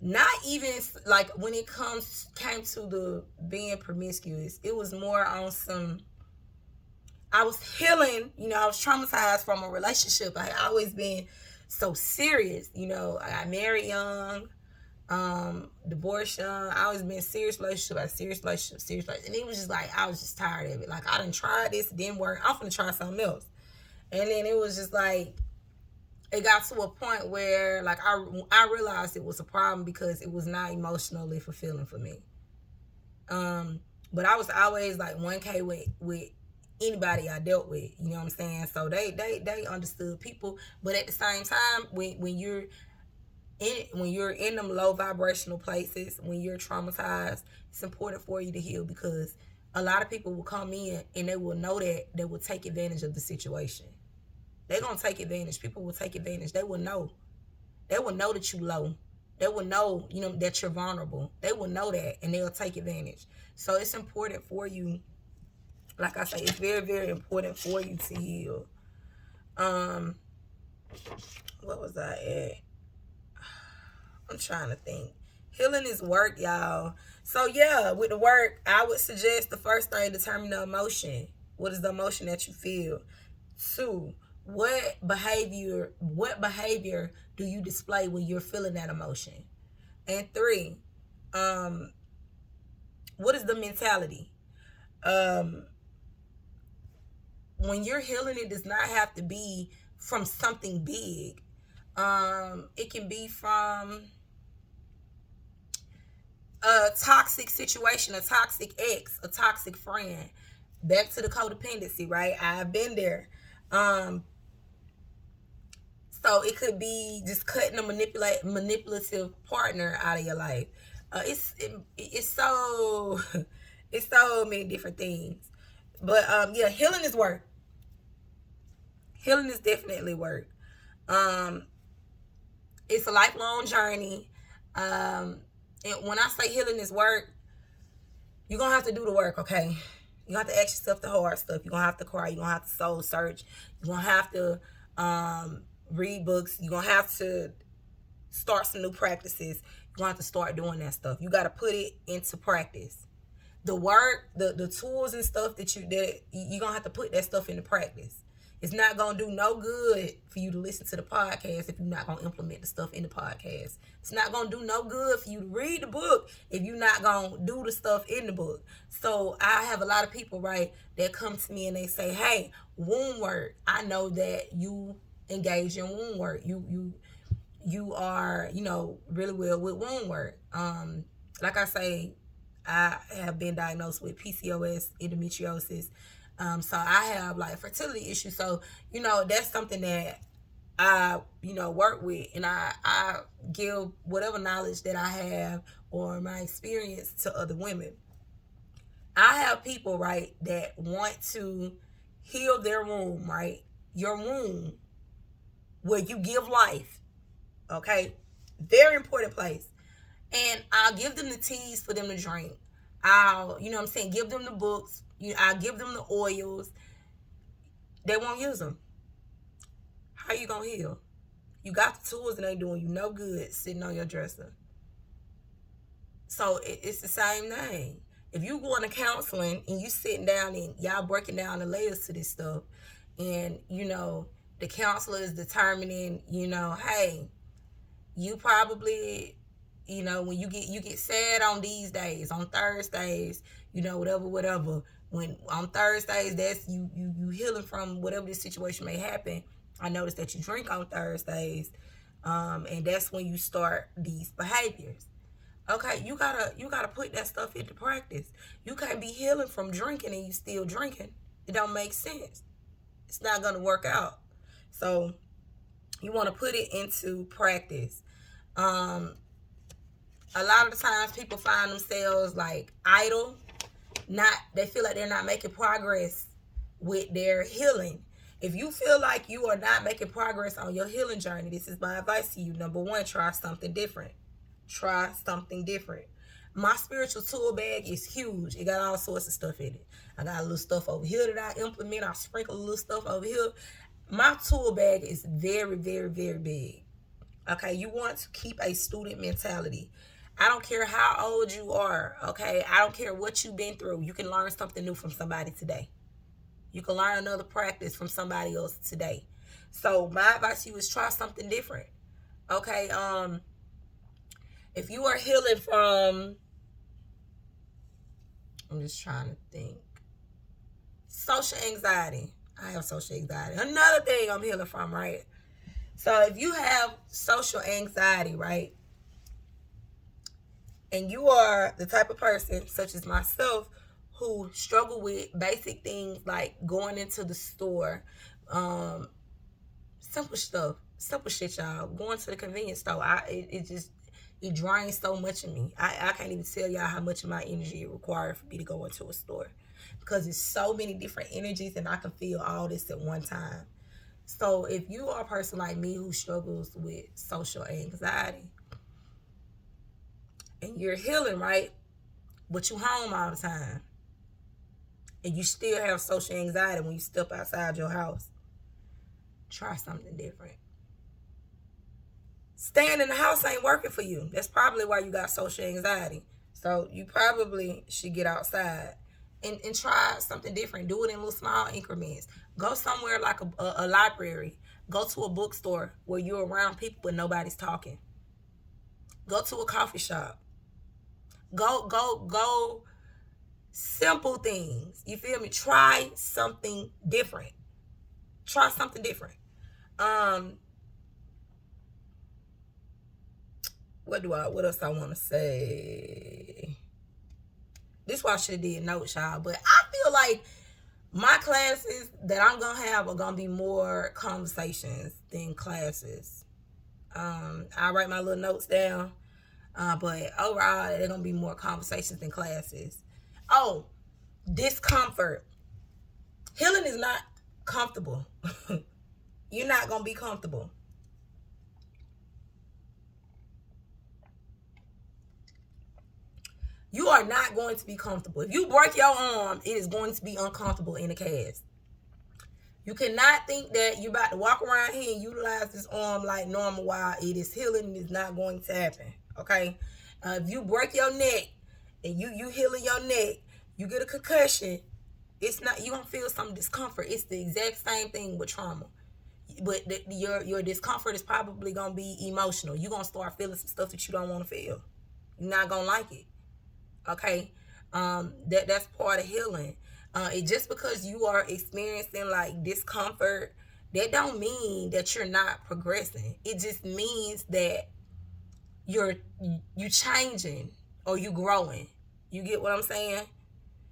Not even like when it came to the being promiscuous, it was more on some, I was healing, I was traumatized from a relationship. I had always been so serious, I got married young, divorced young. I always been in serious relationship, and it was just like, I was just tired of it. Like, I done tried this, it didn't work, I'm gonna try something else. And then it was just like, it got to a point where, like, I realized it was a problem because it was not emotionally fulfilling for me. But I was always like 1K with anybody I dealt with, you know what I'm saying? So they understood people, but at the same time, when you're when you're in them low vibrational places, when you're traumatized, it's important for you to heal, because a lot of people will come in and they will know that they will take advantage of the situation. They're going to take advantage. People will take advantage. They will know. They will know that you're low. They will know, that you're vulnerable. They will know that, and they'll take advantage. So it's important for you. Like I say, it's very, very important for you to heal. What was I at? I'm trying to think. Healing is work, y'all. So yeah, with the work, I would suggest the first thing, determine the emotion. What is the emotion that you feel? 2, what behavior do you display when you're feeling that emotion? And 3, what is the mentality? When you're healing, it does not have to be from something big. It can be from a toxic situation, a toxic ex, a toxic friend. Back to the codependency, right? I've been there. So it could be just cutting a manipulative partner out of your life. It's so it's so many different things. But yeah, healing is work. Healing is definitely work. It's a lifelong journey. And when I say healing is work, you're going to have to do the work, okay? You have to ask yourself the hard stuff. You're going to have to cry. You're going to have to soul search. You're going to have to read books. You're going to have to start some new practices. You're going to have to start doing that stuff. You got to put it into practice. The work, the tools and stuff that you're going to have to put that stuff into practice. It's not going to do no good for you to listen to the podcast if you're not going to implement the stuff in the podcast. It's not going to do no good for you to read the book if you're not going to do the stuff in the book. So I have a lot of people, right, that come to me and they say, hey, wound work. I know that you engage in wound work. You are, really well with wound work. Like I say, I have been diagnosed with PCOS, endometriosis. So I have like fertility issues. So, that's something that I, work with, and I give whatever knowledge that I have or my experience to other women. I have people, right, that want to heal their womb, right? Your womb, where you give life, okay? Very important place. And I'll give them the teas for them to drink. I'll, give them the books. I'll give them the oils. They won't use them. How you gonna heal? You got the tools and they doing you no good sitting on your dresser. So it's the same thing. If you going to counseling and you sitting down and y'all breaking down the layers to this stuff, and the counselor is determining, hey, you probably, when you get sad on these days, on Thursdays, whatever. When on Thursdays, that's you healing from whatever this situation may happen. I noticed that you drink on Thursdays, and that's when you start these behaviors. Okay, you gotta put that stuff into practice. You can't be healing from drinking and you still drinking. It don't make sense. It's not gonna work out. So you want to put it into practice. A lot of the times people find themselves like idle. They feel like they're not making progress with their healing. If you feel like you are not making progress on your healing journey, this is my advice to you. Number 1, try something different. Try something different. My spiritual tool bag is huge. It got all sorts of stuff in it. I got a little stuff over here that I implement. I sprinkle a little stuff over here. My tool bag is very, very, very big. Okay, you want to keep a student mentality. I don't care how old you are, okay? I don't care what you've been through. You can learn something new from somebody today. You can learn another practice from somebody else today. So my advice to you is try something different, okay? If you are healing from, I'm just trying to think, social anxiety. I have social anxiety. Another thing I'm healing from, right? So if you have social anxiety, right, and you are the type of person, such as myself, who struggle with basic things like going into the store, simple stuff, Simple shit, y'all. Going to the convenience store, it drains so much of me. I can't even tell y'all how much of my energy it required for me to go into a store, because it's so many different energies and I can feel all this at one time. So if you are a person like me who struggles with social anxiety and you're healing, right, but you home all the time and you still have social anxiety when you step outside your house, try something different. Staying in the house ain't working for you. That's probably why you got social anxiety. So you probably should get outside and try something different. Do it in little small increments. Go somewhere like a library. Go to a bookstore where you're around people but nobody's talking. Go to a coffee shop. Go. Simple things. You feel me? Try something different. Try something different. What else I want to say? This is why I should have did notes, y'all. But I feel like my classes that I'm gonna have are gonna be more conversations than classes. I write my little notes down, but overall they're gonna be more conversations than classes. Oh, discomfort. Healing is not comfortable. You're not gonna be comfortable. You are not going to be comfortable. If you break your arm, it is going to be uncomfortable in the cast. You cannot think that you're about to walk around here and utilize this arm like normal while it is healing. It's not going to happen. Okay? If you break your neck and you healing your neck, you get a concussion, it's not, you don't feel some discomfort. It's the exact same thing with trauma. But your discomfort is probably going to be emotional. You're going to start feeling some stuff that you don't want to feel. You're not going to like it. Okay, that's part of healing. It just because you are experiencing like discomfort, that don't mean that you're not progressing. It just means that you changing or you growing. You get what I'm saying?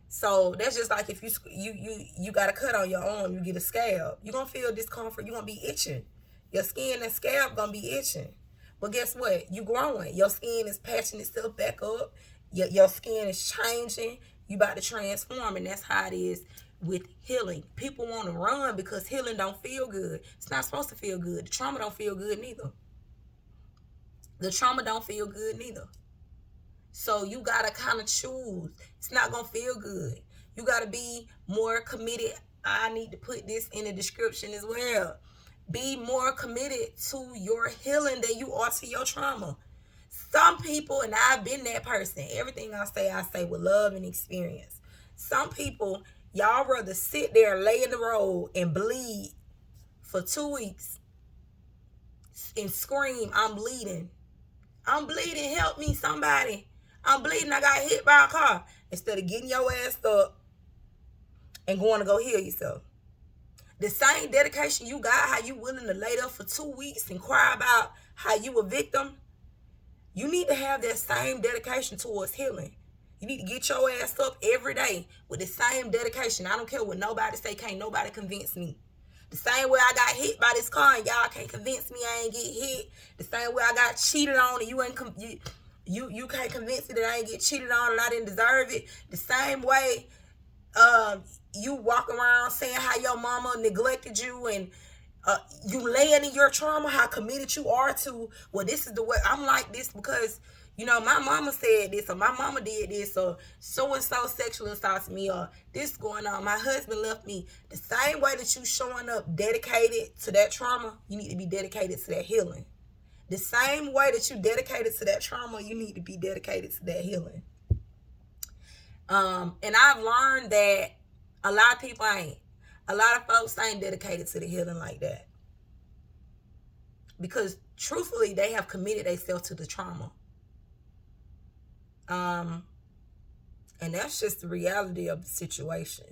So that's just like if you got a cut on your arm, you get a scab, you're gonna feel discomfort. You're gonna be itching. Your skin and scab gonna be itching. But guess what? You growing. Your skin is patching itself back up. Your skin is changing. You about to transform, and that's how it is with healing. People want to run because healing don't feel good. It's not supposed to feel good. The trauma don't feel good neither. The trauma don't feel good neither. So you gotta kind of choose. It's not gonna feel good. You gotta be more committed. I need to put this in the description as well. Be more committed to your healing than you are to your trauma. Some people, and I've been that person, everything I say with love and experience. Some people, y'all rather sit there, lay in the road, and bleed for 2 weeks and scream, I'm bleeding. I'm bleeding, help me, somebody. I'm bleeding, I got hit by a car. Instead of getting your ass up and going to go heal yourself. The same dedication you got, how you willing to lay there for 2 weeks and cry about how you a victim, you need to have that same dedication towards healing. You need to get your ass up every day with the same dedication. I don't care what nobody say. Can't nobody convince me. The same way I got hit by this car and y'all can't convince me I ain't get hit. The same way I got cheated on and you can't convince me that I ain't get cheated on and I didn't deserve it. The same way you walk around saying how your mama neglected you and you laying in your trauma, how committed you are to, well, this is the way I'm like this because, you know, my mama said this or my mama did this or so-and-so sexually assaulted me or this going on, my husband left me. The same way that you showing up dedicated to that trauma, you need to be dedicated to that healing. The same way that you dedicated to that trauma, you need to be dedicated to that healing. And I've learned that a lot of people ain't. A lot of folks ain't dedicated to the healing like that. Because truthfully, they have committed themselves to the trauma. And that's just the reality of the situation.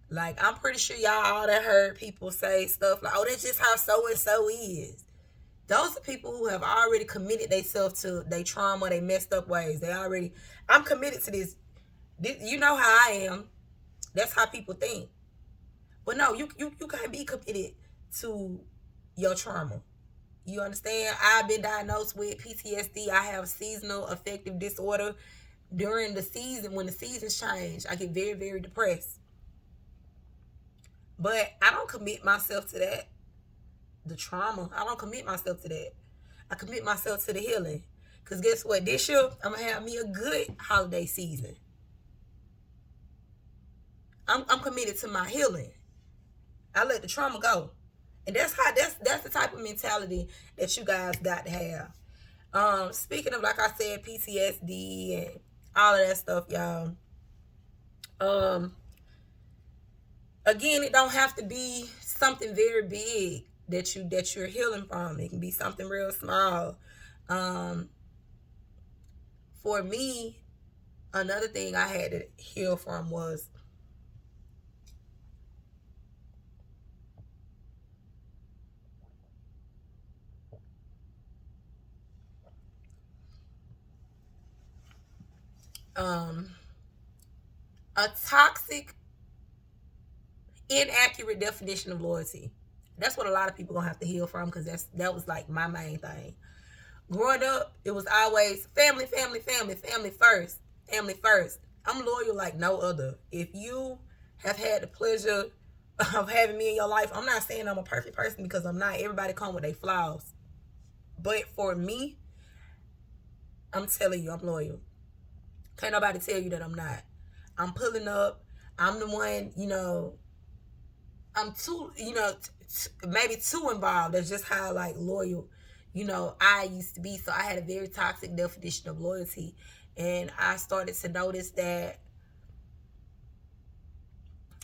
Like, I'm pretty sure y'all all that heard people say stuff like, oh, that's just how so-and-so is. Those are people who have already committed themselves to their trauma, their messed up ways. I'm committed to this. You know how I am. That's how people think. But no, you can't be committed to your trauma. You understand? I've been diagnosed with PTSD. I have seasonal affective disorder. During the season, when the seasons change, I get very, very depressed. But I don't commit myself to that. The trauma, I don't commit myself to that. I commit myself to the healing. Because guess what? This year, I'm going to have me a good holiday season. I'm committed to my healing. I let the trauma go. And that's the type of mentality that you guys got to have. Speaking of, like I said, PTSD and all of that stuff, y'all. Again, it don't have to be something very big that you're healing from. It can be something real small. For me, another thing I had to heal from was a toxic, inaccurate definition of loyalty. That's what a lot of people gonna have to heal from, because that was like my main thing. Growing up, it was always family, family, family, family first, family first. I'm loyal like no other. If you have had the pleasure of having me in your life, I'm not saying I'm a perfect person, because I'm not. Everybody come with their flaws. But for me, I'm telling you, I'm loyal. Can't nobody tell you that I'm not. I'm pulling up. I'm the one, I'm too, maybe too involved. That's just how, like, loyal, I used to be. So I had a very toxic definition of loyalty. And I started to notice that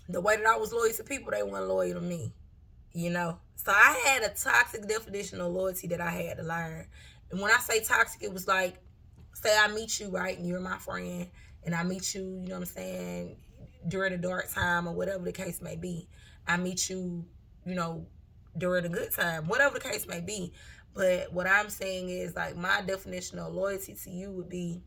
the way that I was loyal to people, they weren't loyal to me, So I had a toxic definition of loyalty that I had to learn. And when I say toxic, it was like, say I meet you, right, and you're my friend, and I meet you, you know what I'm saying, during a dark time or whatever the case may be. I meet you, during a good time, whatever the case may be. But what I'm saying is, like, my definition of loyalty to you would be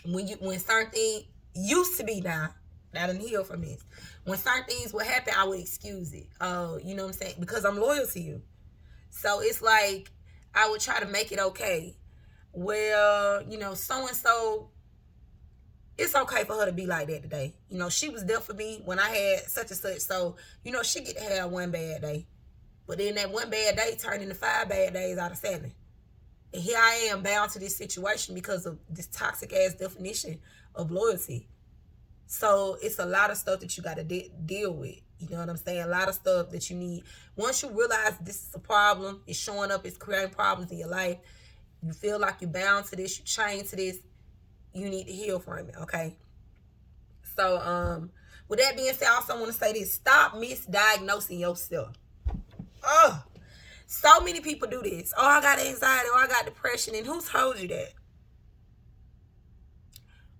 when certain things used to be, now I done healed from this. When certain things would happen, I would excuse it. You know what I'm saying? Because I'm loyal to you. So it's like I would try to make it okay. Well, so-and-so, it's okay for her to be like that today. She was there for me when I had such and such. So, she get to have one bad day. But then that one bad day turned into 5 bad days out of 7. And here I am bound to this situation because of this toxic ass definition of loyalty. So it's a lot of stuff that you got to deal with. You know what I'm saying? A lot of stuff that you need. Once you realize this is a problem, it's showing up, it's creating problems in your life, you feel like you're bound to this, you're chained to this, you need to heal from it, okay? So, with that being said, I also want to say this. Stop misdiagnosing yourself. So many people do this. Oh, I got anxiety. Oh, I got depression. And who told you that?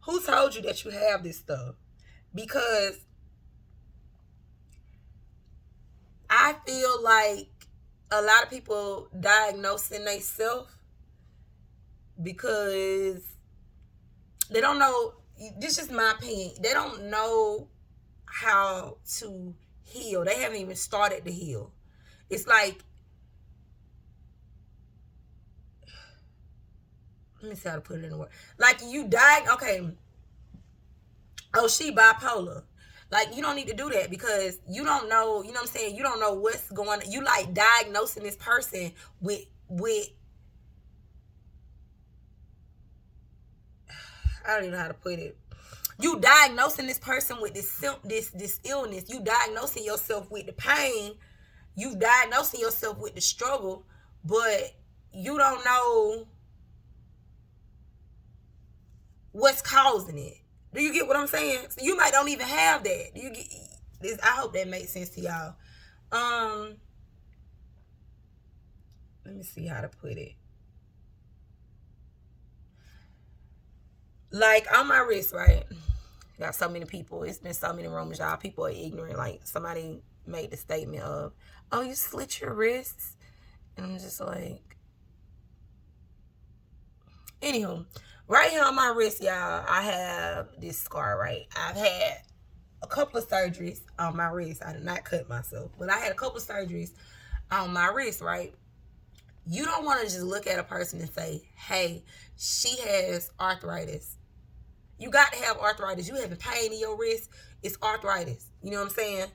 Who told you that you have this stuff? Because I feel like a lot of people diagnosing themselves because they don't know. This is my opinion. They don't know how to heal. They haven't even started to heal. It's like, let me see how to put it in a word. Like, you died, okay. Oh, she bipolar. Like, you don't need to do that, because you don't know, you know what I'm saying? You don't know what's going on. You like diagnosing this person with I don't even know how to put it. You diagnosing this person with this illness. You diagnosing yourself with the pain. You diagnosing yourself with the struggle, but you don't know what's causing it. Do you get what I'm saying? So you might don't even have that. Do you get this? I hope that makes sense to y'all. Let me see how to put it. Like, on my wrist, right? Got so many people. It's been so many rumors, y'all. People are ignorant. Like, somebody made the statement of, oh, you slit your wrists? And I'm just like, anywho, right here on my wrist, y'all, I have this scar, right? I've had a couple of surgeries on my wrist. I did not cut myself, but I had a couple of surgeries on my wrist, right? You don't want to just look at a person and say, hey, she has arthritis. You got to have arthritis. You having pain in your wrist, it's arthritis. You know what I'm saying?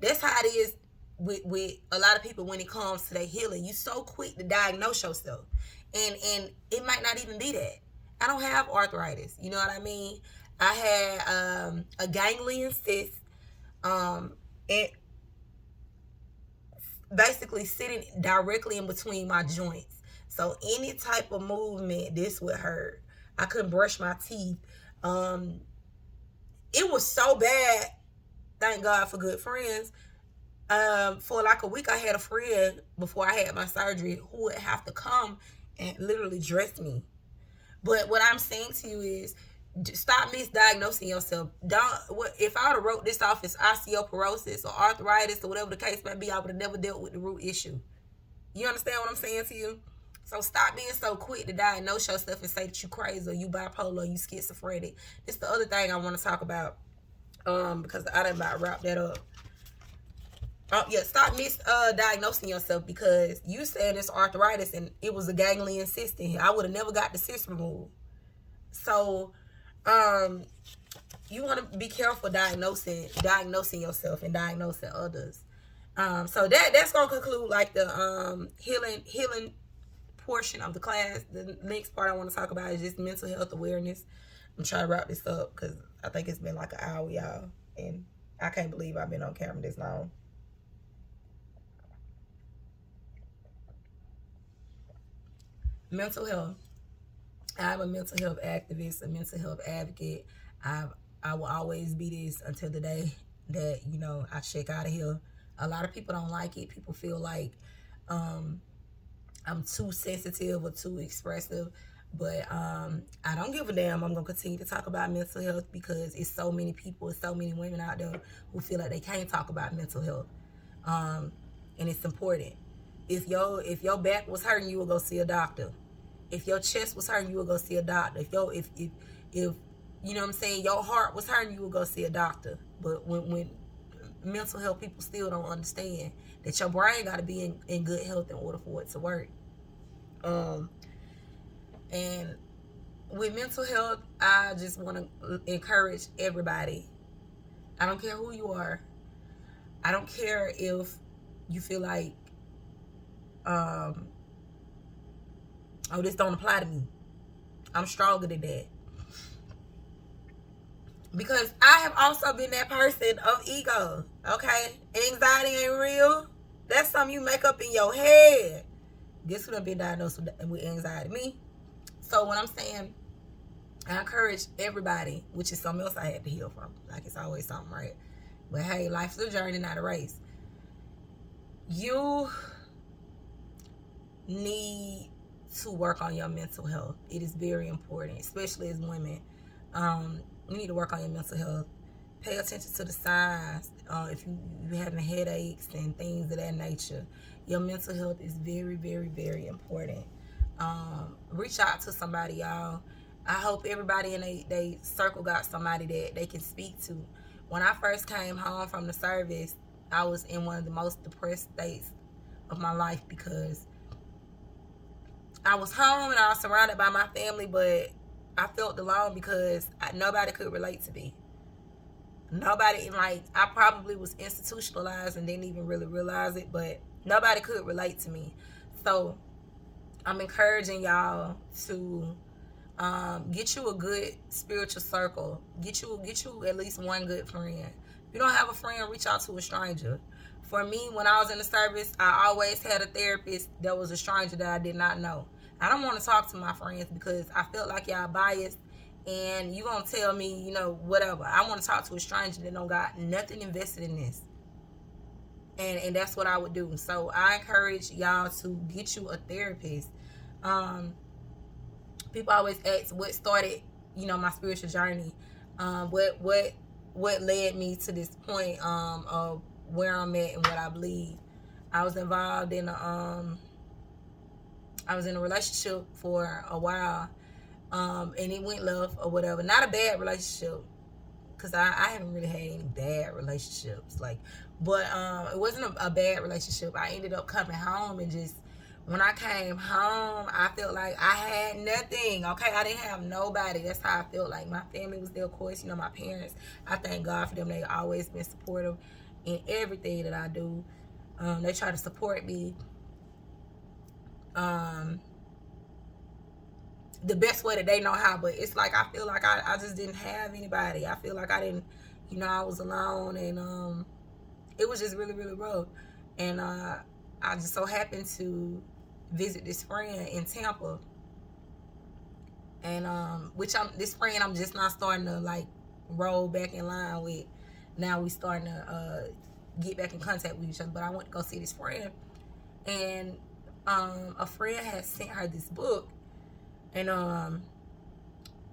That's how it is with a lot of people when it comes to their healing. You so quick to diagnose yourself. And it might not even be that. I don't have arthritis. You know what I mean? I had a ganglion cyst. It basically sitting directly in between my joints. So any type of movement, this would hurt. I couldn't brush my teeth. It was so bad. Thank God for good friends. For like a week, I had a friend before I had my surgery who would have to come and literally dress me. But what I'm saying to you is, stop misdiagnosing yourself. If I would have wrote this off as osteoporosis or arthritis or whatever the case may be, I would have never dealt with the root issue. You understand what I'm saying to you? So stop being so quick to diagnose yourself and say that you crazy or you bipolar or you schizophrenic. It's the other thing I want to talk about, because I done about wrap that up. Stop misdiagnosing yourself, because you said it's arthritis and it was a ganglion cyst in here. I would have never got the cyst removed. So, you want to be careful diagnosing yourself and diagnosing others. So that's gonna conclude like the healing portion of the class. The next part I want to talk about is just mental health awareness. I'm trying to wrap this up because I think it's been like an hour, y'all, and I can't believe I've been on camera this long. Mental health. I'm a mental health activist, a mental health advocate. I will always be this until the day that, you know, I check out of here. A lot of people don't like it. People feel like I'm too sensitive or too expressive. But I don't give a damn. I'm going to continue to talk about mental health because it's so many people, so many women out there who feel like they can't talk about mental health. And it's important. If your back was hurting, you will go see a doctor. If your chest was hurting, you will go see a doctor. If you know what I'm saying, your heart was hurting, you will go see a doctor. But when mental health, people still don't understand that your brain got to be in good health in order for it to work. And with mental health, I just want to encourage everybody. I don't care who you are. I don't care if you feel like, oh, this don't apply to me. I'm stronger than that. Because I have also been that person of ego, okay? Anxiety ain't real. That's something you make up in your head. Guess who done been diagnosed with anxiety? Me. So when I'm saying, I encourage everybody, which is something else I had to heal from. Like, it's always something, right? But hey, life's a journey, not a race. You need to work on your mental health. It is very important, especially as women. You need to work on your mental health. Pay attention to the signs. If you're having headaches and things of that nature, your mental health is very, very, very important. Reach out to somebody, y'all. I hope everybody in they circle got somebody that they can speak to. When I first came home from the service, I was in one of the most depressed states of my life because I was home and I was surrounded by my family, but I felt alone because nobody could relate to me. Nobody, like, I probably was institutionalized and didn't even really realize it, but nobody could relate to me. So I'm encouraging y'all to get you a good spiritual circle. Get you at least one good friend. If you don't have a friend, reach out to a stranger. For me, when I was in the service, I always had a therapist that was a stranger that I did not know. I don't want to talk to my friends because I felt like y'all biased and you gonna tell me, you know, whatever. I want to talk to a stranger that don't got nothing invested in this. And that's what I would do. So I encourage y'all to get you a therapist. People always ask what started, you know, my spiritual journey. What led me to this point of where I'm at and what I believe. I was involved in I was in a relationship for a while, and it went left or whatever. Not a bad relationship, because I haven't really had any bad relationships. But it wasn't a bad relationship. I ended up coming home and just When I came home, I felt like I had nothing. Okay, I didn't have nobody. That's how I felt. Like my family was there, of course. You know, my parents. I thank God for them. They always been supportive in everything that I do. They try to support me the best way that they know how. But it's like I feel like I just didn't have anybody. I feel like I didn't. You know, I was alone, and it was just really, really rough. And I just so happened to visit this friend in Tampa, and this friend I'm just not starting to like roll back in line with. Now we starting to get back in contact with each other. But I went to go see this friend, and a friend had sent her this book, and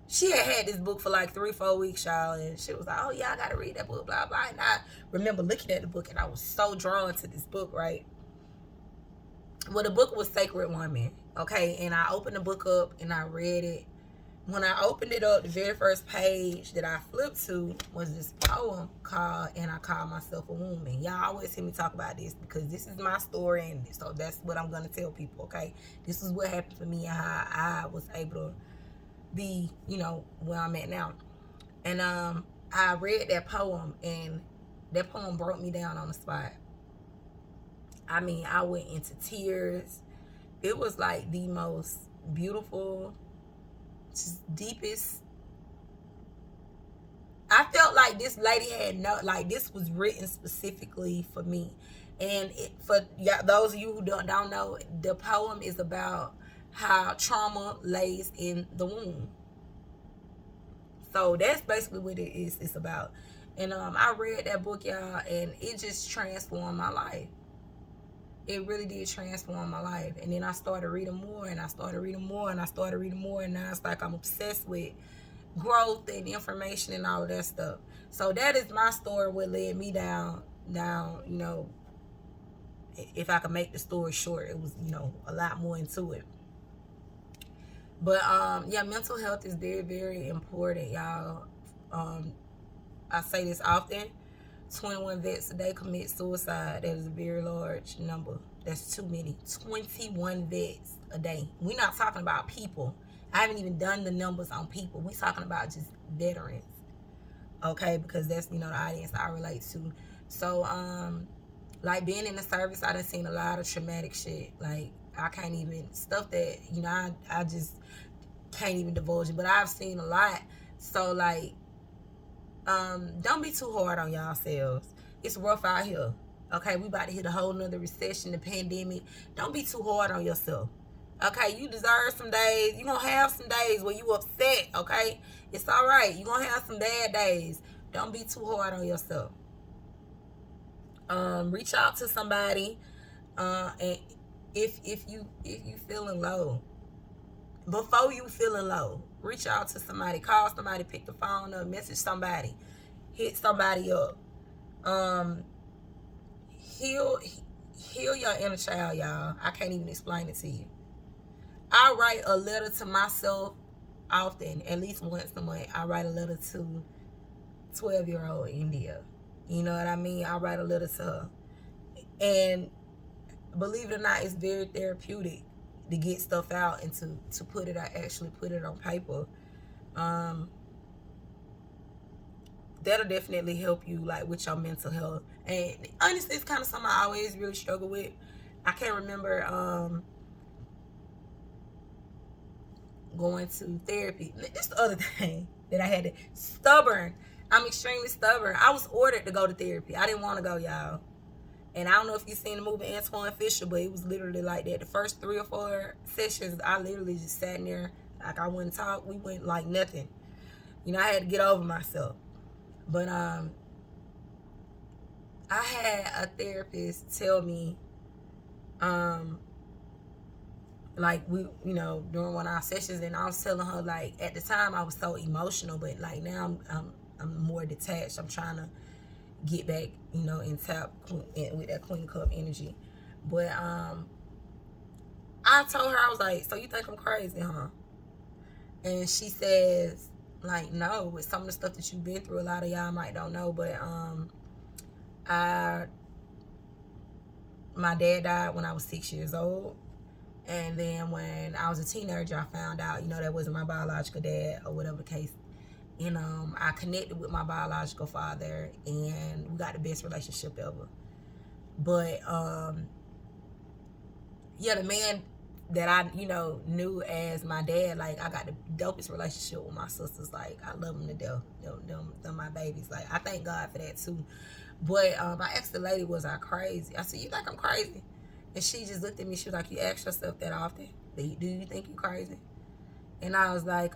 she had this book for like 3-4 weeks, y'all, and she was like, oh yeah, I gotta read that book, blah blah. And I remember looking at the book, and I was so drawn to this book, right? Well, the book was Sacred Woman, okay? And I opened the book up and I read it. When I opened it up, the very first page that I flipped to was this poem called And I Call Myself a Woman. Y'all always hear me talk about this because this is my story, and so that's what I'm going to tell people, okay? This is what happened for me and how I was able to be, you know, where I'm at now. And I read that poem, and that poem broke me down on the spot. I mean, I went into tears. It was like the most beautiful, just deepest. I felt like this lady had this was written specifically for me. And for those of you who don't know, the poem is about how trauma lays in the womb. So that's basically what it is. It's about. And I read that book, y'all, and it just transformed my life. It really did transform my life. And then I started reading more, and I started reading more, and I started reading more, and now it's like I'm obsessed with growth and information and all of that stuff. So that is my story, what led me down, you know, if I could make the story short, it was, you know, a lot more into it. But yeah, mental health is very, very important, y'all. I say this often. 21 vets a day commit suicide. That is a very large number. That's too many. 21 vets a day. We're not talking about people. I haven't even done the numbers on people. We're talking about just veterans. Okay, because that's, you know, the audience I relate to. So, like being in the service, I done seen a lot of traumatic shit. Like, I can't even, stuff that, you know, I just can't even divulge it. But I've seen a lot. So, like, don't be too hard on y'allselves. It's rough out here. Okay, we about to hit a whole nother recession, the pandemic. Don't be too hard on yourself. Okay, you deserve some days. You're going to have some days where you upset, okay? It's all right. You're going to have some bad days. Don't be too hard on yourself. Reach out to somebody, and if you feeling low, before you feeling low, reach out to somebody, call somebody, pick the phone up, message somebody, hit somebody up. Heal your inner child, y'all. I can't even explain it to you. I write a letter to myself often, at least once a month. I write a letter to 12-year-old India. You know what I mean? I write a letter to her. And believe it or not, it's very therapeutic to get stuff out and to put it, I actually put it on paper. That'll definitely help you, like, with your mental health. And honestly, it's kind of something I always really struggle with. I can't remember going to therapy. That's the other thing that I had to, stubborn. I'm extremely stubborn. I was ordered to go to therapy. I didn't want to go, y'all. And I don't know if you've seen the movie Antoine Fisher, but it was literally like that. The first 3 or 4 sessions, I literally just sat in there. Like, I wouldn't talk. We went like nothing. You know, I had to get over myself. But I had a therapist tell me, like, we, you know, during one of our sessions, and I was telling her, like, at the time I was so emotional, but like now I'm more detached. I'm trying to get back, you know, in tap with that Queen Cup energy. But I told her, I was like, so you think I'm crazy, huh? And she says, like, no, with some of the stuff that you've been through, a lot of y'all might don't know, but my dad died when I was 6 years old. And then when I was a teenager, I found out, that wasn't my biological dad or whatever the case. And I connected with my biological father, and we got the best relationship ever. But yeah, the man that I, knew as my dad, like, I got the dopest relationship with my sisters. Like, I love them to death. Them my babies. Like, I thank God for that too. But I asked the lady, was I crazy? I said, you think I'm crazy? And she just looked at me. She was like, you ask yourself that often? Do you think you're crazy? And I was like,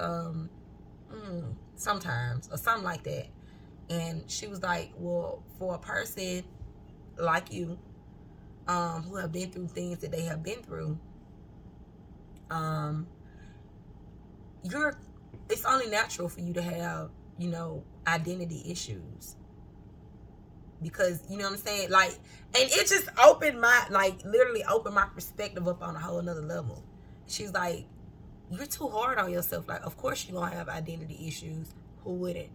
sometimes, or something like that. And she was like, well, for a person like you, who have been through things that they have been through, it's only natural for you to have, identity issues. Because, you know what I'm saying? Like, and it just opened literally opened my perspective up on a whole nother level. She's like, you're too hard on yourself. Like, of course you're going to have identity issues. Who wouldn't?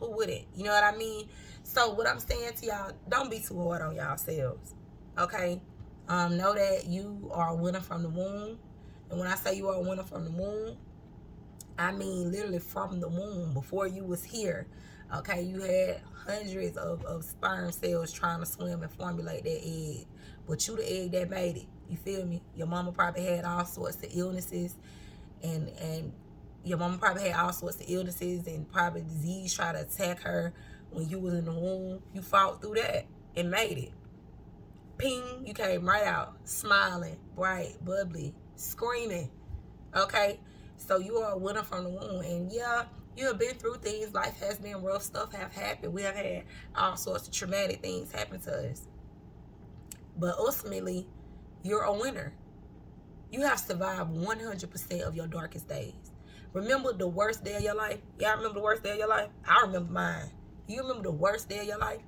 Who wouldn't? You know what I mean? So what I'm saying to y'all, don't be too hard on yourselves. Okay? Know that you are a winner from the womb. And when I say you are a winner from the womb, I mean literally from the womb, before you was here. Okay, you had hundreds of sperm cells trying to swim and formulate that egg. But you the egg that made it. You feel me? Your mama probably had all sorts of illnesses, and your mama probably had all sorts of illnesses and probably disease try to attack her when you was in the womb. You fought through that and made it. Ping, you came right out, smiling, bright, bubbly, screaming. Okay? So you are a winner from the womb. And yeah, you have been through things. Life has been rough. Stuff have happened. We have had all sorts of traumatic things happen to us. But ultimately, you're a winner. You have survived 100% of your darkest days. Remember the worst day of your life? Y'all remember the worst day of your life? I remember mine. You remember the worst day of your life?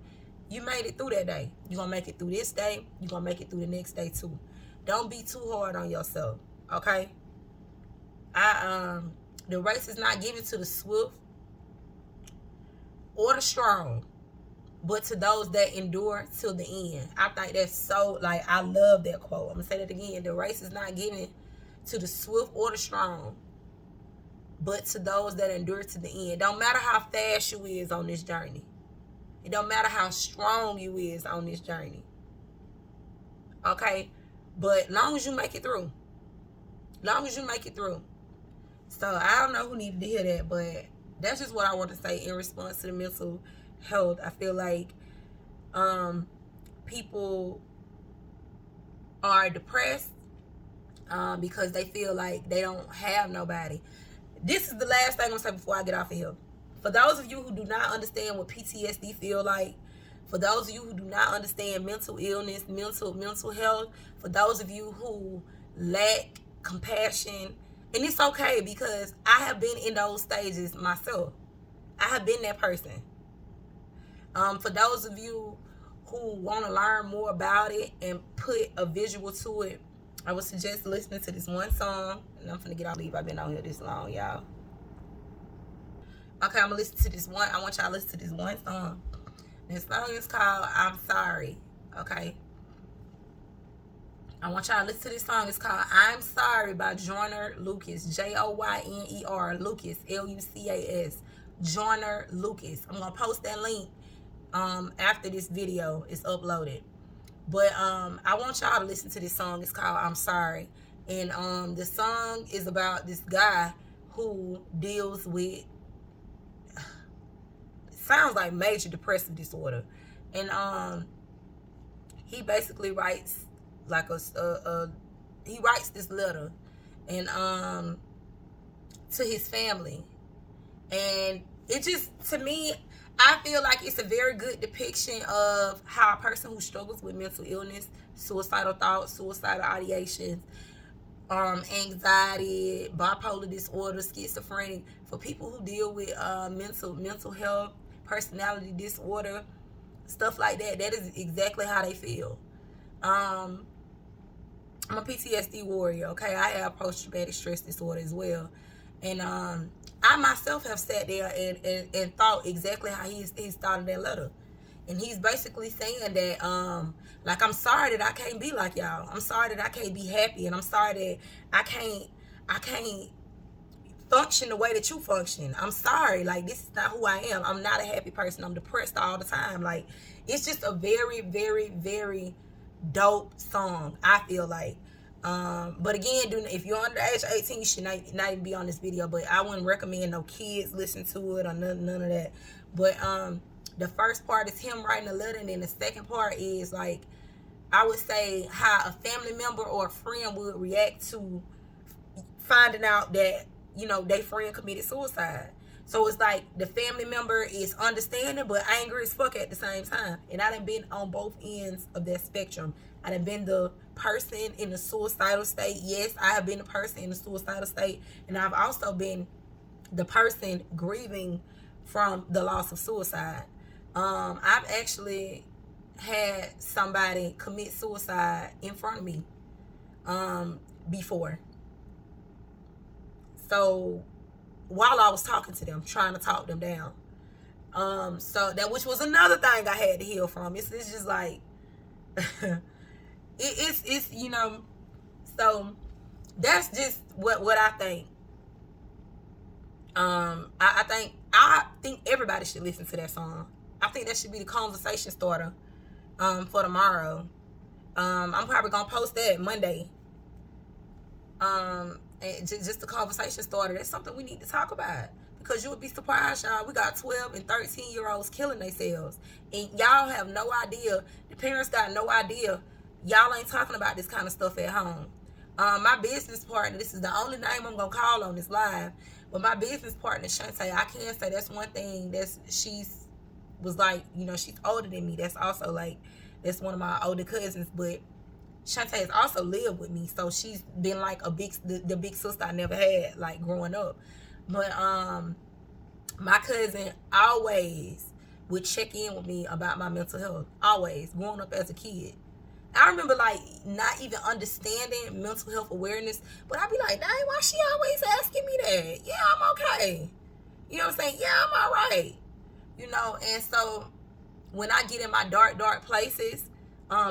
You made it through that day. You're going to make it through this day. You're going to make it through the next day too. Don't be too hard on yourself. Okay? The race is not given to the swift or the strong, but to those that endure till the end. I think that's so, like, I love that quote. I'm going to say that again. The race is not given to the swift or the strong, but to those that endure to the end. Don't matter how fast you is on this journey. It don't matter how strong you is on this journey. Okay? But long as you make it through. Long as you make it through. So I don't know who needed to hear that, but that's just what I want to say in response to the mental health. I feel like people are depressed because they feel like they don't have nobody. This is the last thing I'm going to say before I get off of here. For those of you who do not understand what PTSD feel like, for those of you who do not understand mental illness, mental health, for those of you who lack compassion, and it's okay, because I have been in those stages myself. I have been that person. For those of you who want to learn more about it and put a visual to it, I would suggest listening to this one song. And I'm finna get off leave. I've been on here this long, y'all. Okay, I'm gonna listen to this one. I want y'all to listen to this one song. This song is called I'm Sorry. Okay? I want y'all to listen to this song. It's called I'm Sorry by Joyner Lucas. Joyner Lucas. Lucas. Joyner Lucas. I'm going to post that link after this video is uploaded. But I want y'all to listen to this song. It's called I'm Sorry. And the song is about this guy who deals with, sounds like major depressive disorder. And he basically writes like he writes this letter and to his family, and it just, to me, I feel like it's a very good depiction of how a person who struggles with mental illness, suicidal thoughts, suicidal ideations, anxiety, bipolar disorder, schizophrenic, for people who deal with mental health, personality disorder, stuff like that, that is exactly how they feel. I'm a PTSD warrior, okay? I have post-traumatic stress disorder as well. And I myself have sat there and thought exactly how he's thought in that letter. And he's basically saying that, like, I'm sorry that I can't be like y'all. I'm sorry that I can't be happy, and I'm sorry that I can't function the way that you function. I'm sorry. Like, this is not who I am. I'm not a happy person. I'm depressed all the time. Like, it's just a very, very, very dope song, I feel like. But again, if you're under the age of 18, you should not even be on this video. But I wouldn't recommend no kids listen to it or none of that. But the first part is him writing a letter, and then the second part is, like, I would say how a family member or a friend would react to finding out that, you know, their friend committed suicide. So it's like the family member is understanding but angry as fuck at the same time. And I done been on both ends of that spectrum. I done been the person in the suicidal state. Yes, I have been the person in the suicidal state. And I've also been the person grieving from the loss of suicide. I've actually had somebody commit suicide in front of me before. So while I was talking to them, trying to talk them down. So that, which was another thing I had to heal from. It's just like it's you know, so that's just what I think. I think everybody should listen to that song. I think that should be the conversation starter for tomorrow. I'm probably gonna post that Monday. And just the conversation starter. That's something we need to talk about, because you would be surprised, y'all. We got 12 and 13-year-olds killing themselves, and y'all have no idea. The parents got no idea. Y'all ain't talking about this kind of stuff at home. My business partner, this is the only name I'm gonna call on this live, but my business partner Shantae, I can say that's one thing she's was like, you know, she's older than me. That's also like, that's one of my older cousins, but Shantae has also lived with me, so she's been like the big sister I never had, like, growing up. But my cousin always would check in with me about my mental health, always, growing up as a kid. I remember, like, not even understanding mental health awareness, but I'd be like, dang, why she always asking me that? Yeah, I'm okay. You know what I'm saying? Yeah, I'm all right. You know, and so when I get in my dark places,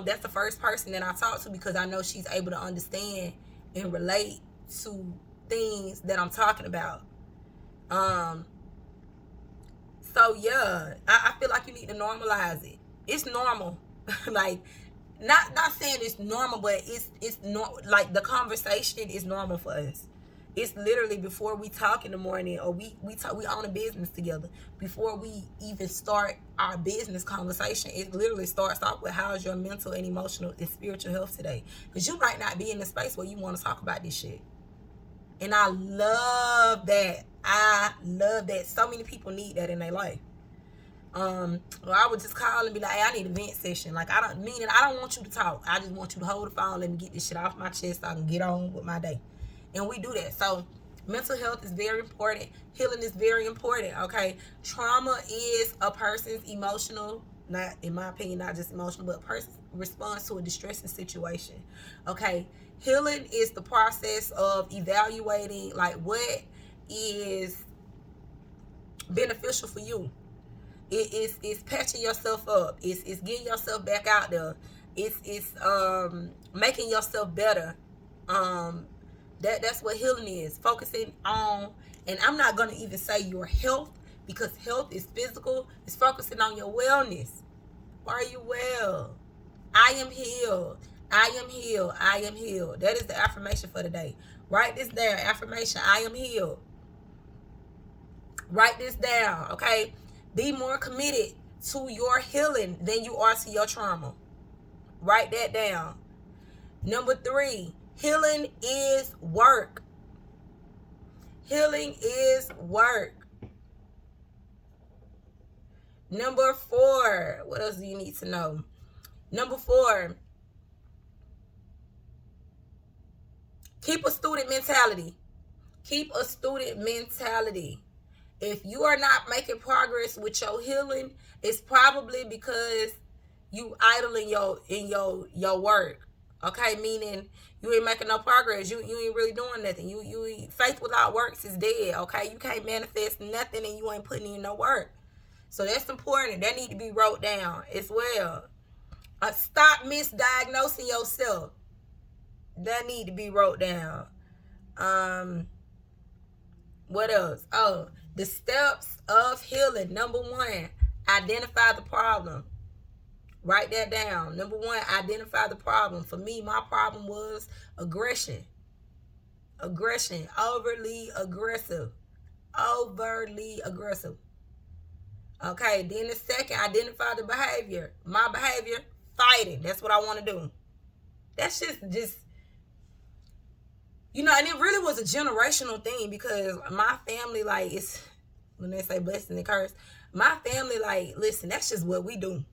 that's the first person that I talk to, because I know she's able to understand and relate to things that I'm talking about. So yeah, I feel like you need to normalize it. It's normal. Like, not saying it's normal, but it's like the conversation is normal for us. It's literally before we talk in the morning, or we own a business together. Before we even start our business conversation, it literally starts off with, how's your mental and emotional and spiritual health today? Because you might not be in the space where you want to talk about this shit. And I love that. So many people need that in their life. Well, I would just call and be like, hey, I need a vent session. Like, I don't want you to talk. I just want you to hold the phone, let me get this shit off my chest so I can get on with my day. And we do that. So mental health is very important. Healing is very important, okay? Trauma is a person's emotional, not, in my opinion, not just emotional, but a person's response to a distressing situation, okay? Healing is the process of evaluating, like, what is beneficial for you. It's patching yourself up. It's getting yourself back out there. It's making yourself better. That's what healing is. Focusing on, and I'm not gonna even say your health, because health is physical. It's focusing on your wellness. Are you well? I am healed. I am healed. I am healed. That is the affirmation for today. Write this down. Affirmation: I am healed. Write this down, okay? Be more committed to your healing than you are to your trauma. Write that down. Number 3, healing is work. Healing is work. Number 4, what else do you need to know? Number 4, keep a student mentality. Keep a student mentality. If you are not making progress with your healing, it's probably because you idle in your work. Okay, meaning you ain't making no progress. You ain't really doing nothing. You faith without works is dead. Okay, you can't manifest nothing and you ain't putting in no work. So that's important. That need to be wrote down as well. Stop misdiagnosing yourself. That need to be wrote down. What else? Oh, the steps of healing. Number 1, identify the problem. Write that down. Number 1, identify the problem. For me, my problem was aggression. Aggression. Overly aggressive. Overly aggressive. Okay, then the second, identify the behavior. My behavior, fighting. That's what I want to do. That's just, you know, and it really was a generational thing, because my family, like, it's, when they say blessing and curse, my family, like, listen, that's just what we do.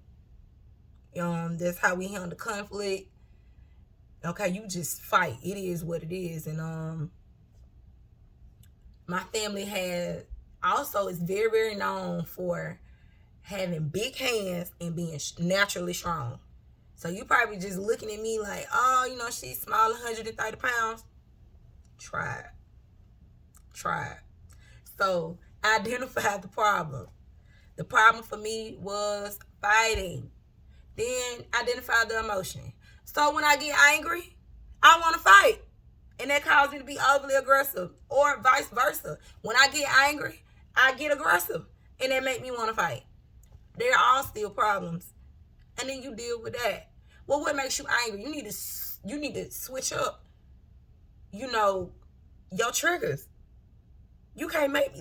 That's how we handle conflict. Okay, you just fight. It is what it is. And my family had also is very, very known for having big hands and being naturally strong. So you probably just looking at me like, oh, you know, she's small, 130 pounds. Try it. So identify the problem. The problem for me was fighting. Then identify the emotion. So when I get angry, I want to fight. And that causes me to be overly aggressive, or vice versa. When I get angry, I get aggressive, and that make me want to fight. They're all still problems. And then you deal with that. Well, what makes you angry? You need to switch up, you know, your triggers. You can't make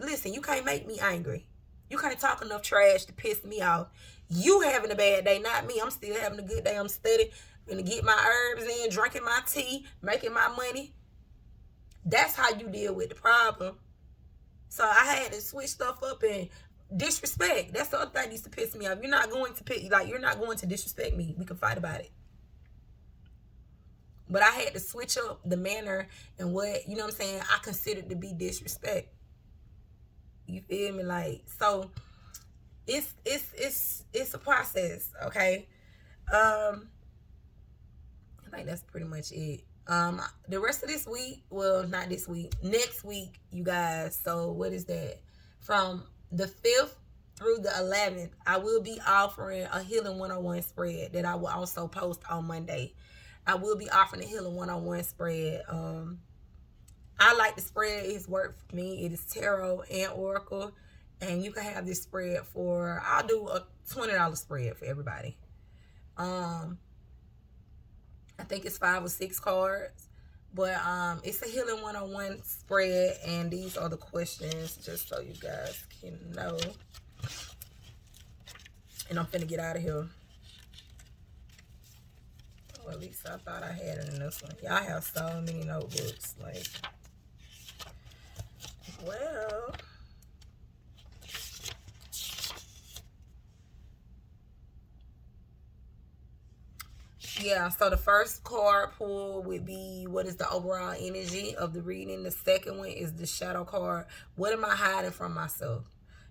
me angry. You can't talk enough trash to piss me off. You having a bad day, not me. I'm still having a good day. I'm steady. I'm gonna get my herbs in, drinking my tea, making my money. That's how you deal with the problem. So I had to switch stuff up. And disrespect. That's the other thing that used to piss me off. You're not going to disrespect me. We can fight about it. But I had to switch up the manner and what, you know what I'm saying, I considered to be disrespect. You feel me? Like, so it's a process, okay? I think that's pretty much it. The rest of this week, well, not this week, next week, you guys. So what is that? From the 5th through the 11th, I will be offering a Healing 101 spread that I will also post on Monday. I will be offering a Healing 101 spread. I like the spread. It's worked for me. It is tarot and oracle. And you can have this spread for, I'll do a $20 spread for everybody. I think it's 5 or 6 cards. But it's a Healing 101 spread. And these are the questions, just so you guys can know. And I'm finna get out of here. Well, at least I thought I had it in this one. Y'all have so many notebooks. Like, well, yeah, so the first card pull would be, what is the overall energy of the reading? The second one is the shadow card. What am I hiding from myself?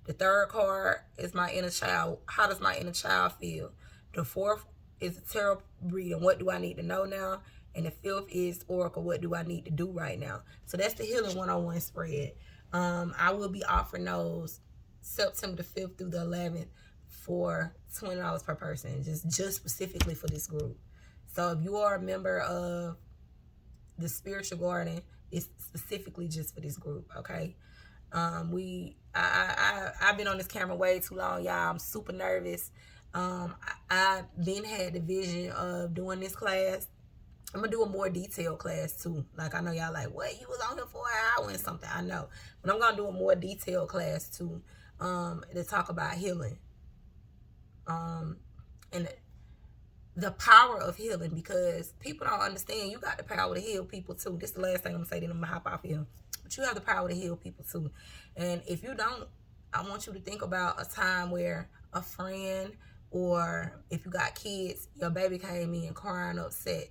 The third card is my inner child. How does my inner child feel? The fourth is a tarot reading. What do I need to know now? And the fifth is oracle. What do I need to do right now? So that's the Healing 101 spread. I will be offering those September the 5th through the 11th for $20 per person, just specifically for this group. So if you are a member of the Spiritual Garden, it's specifically just for this group, okay? I've been on this camera way too long, y'all. I'm super nervous. I've been had the vision of doing this class. I'm gonna do a more detailed class too. Like, I know y'all like, what, you was on here for an hour and something. I know, but I'm gonna do a more detailed class too, to talk about healing, and the power of healing, because people don't understand you got the power to heal people too. This is the last thing I'm gonna say, then I'm gonna hop off here. But you have the power to heal people too. And if you don't, I want you to think about a time where a friend, or if you got kids, your baby came in crying, upset,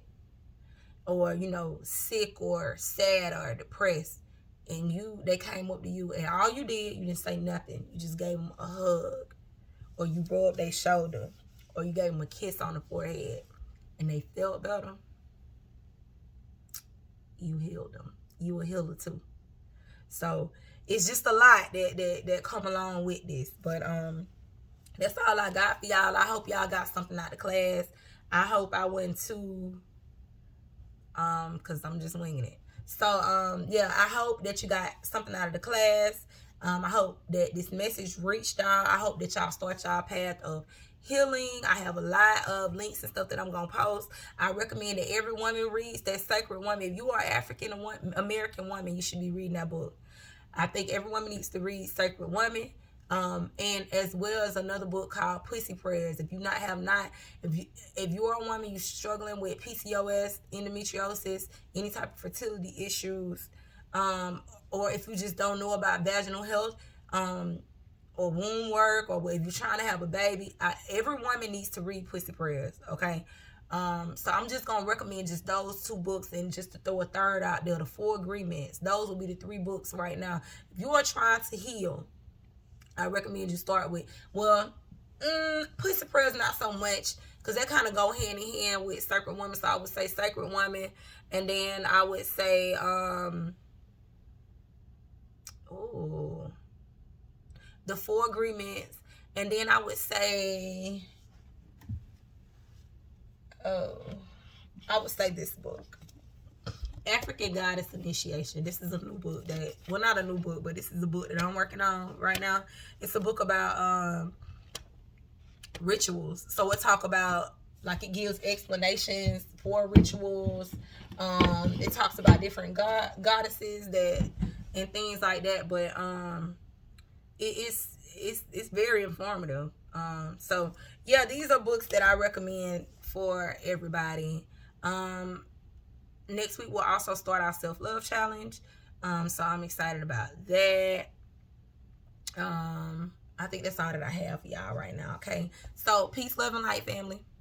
or, you know, sick or sad or depressed, and they came up to you, and all you did, you didn't say nothing. You just gave them a hug, or you rubbed their shoulder, or you gave them a kiss on the forehead, and they felt better. You healed them. You a healer too. So it's just a lot that come along with this. But That's all I got for y'all. I hope y'all got something out of class. I hope I wasn't too because I'm just winging it. So yeah, I hope that you got something out of the class. I hope that this message reached y'all. I hope that y'all start y'all path of healing. I have a lot of links and stuff that I'm gonna post. I recommend that every woman reads that Sacred Woman. If you are African American woman, you should be reading that book. I think every woman needs to read Sacred Woman. And as well as another book called Pussy Prayers. If you not have not, if you are a woman, you struggling with PCOS, endometriosis, any type of fertility issues, or if you just don't know about vaginal health, or womb work, or if you're trying to have a baby, every woman needs to read Pussy Prayers. Okay. So I'm just gonna recommend just those two books, and just to throw a third out there, the Four Agreements. Those will be the three books right now. If you are trying to heal, I recommend you start with, well, Pussy Prayers not so much, because that kind of go hand in hand with Sacred Woman. So I would say Sacred Woman, and then I would say, the Four Agreements, and then I would say, I would say this book, African Goddess Initiation. This is a new book that, well, not a new book, but this is a book that I'm working on right now. It's a book about rituals. So it talk about, like, it gives explanations for rituals. It talks about different goddesses that and things like that. But it's very informative. So yeah, these are books that I recommend for everybody. Next week we'll also start our self-love challenge. So I'm excited about that. I think that's all that I have for y'all right now. Okay. So peace, love, and light, family.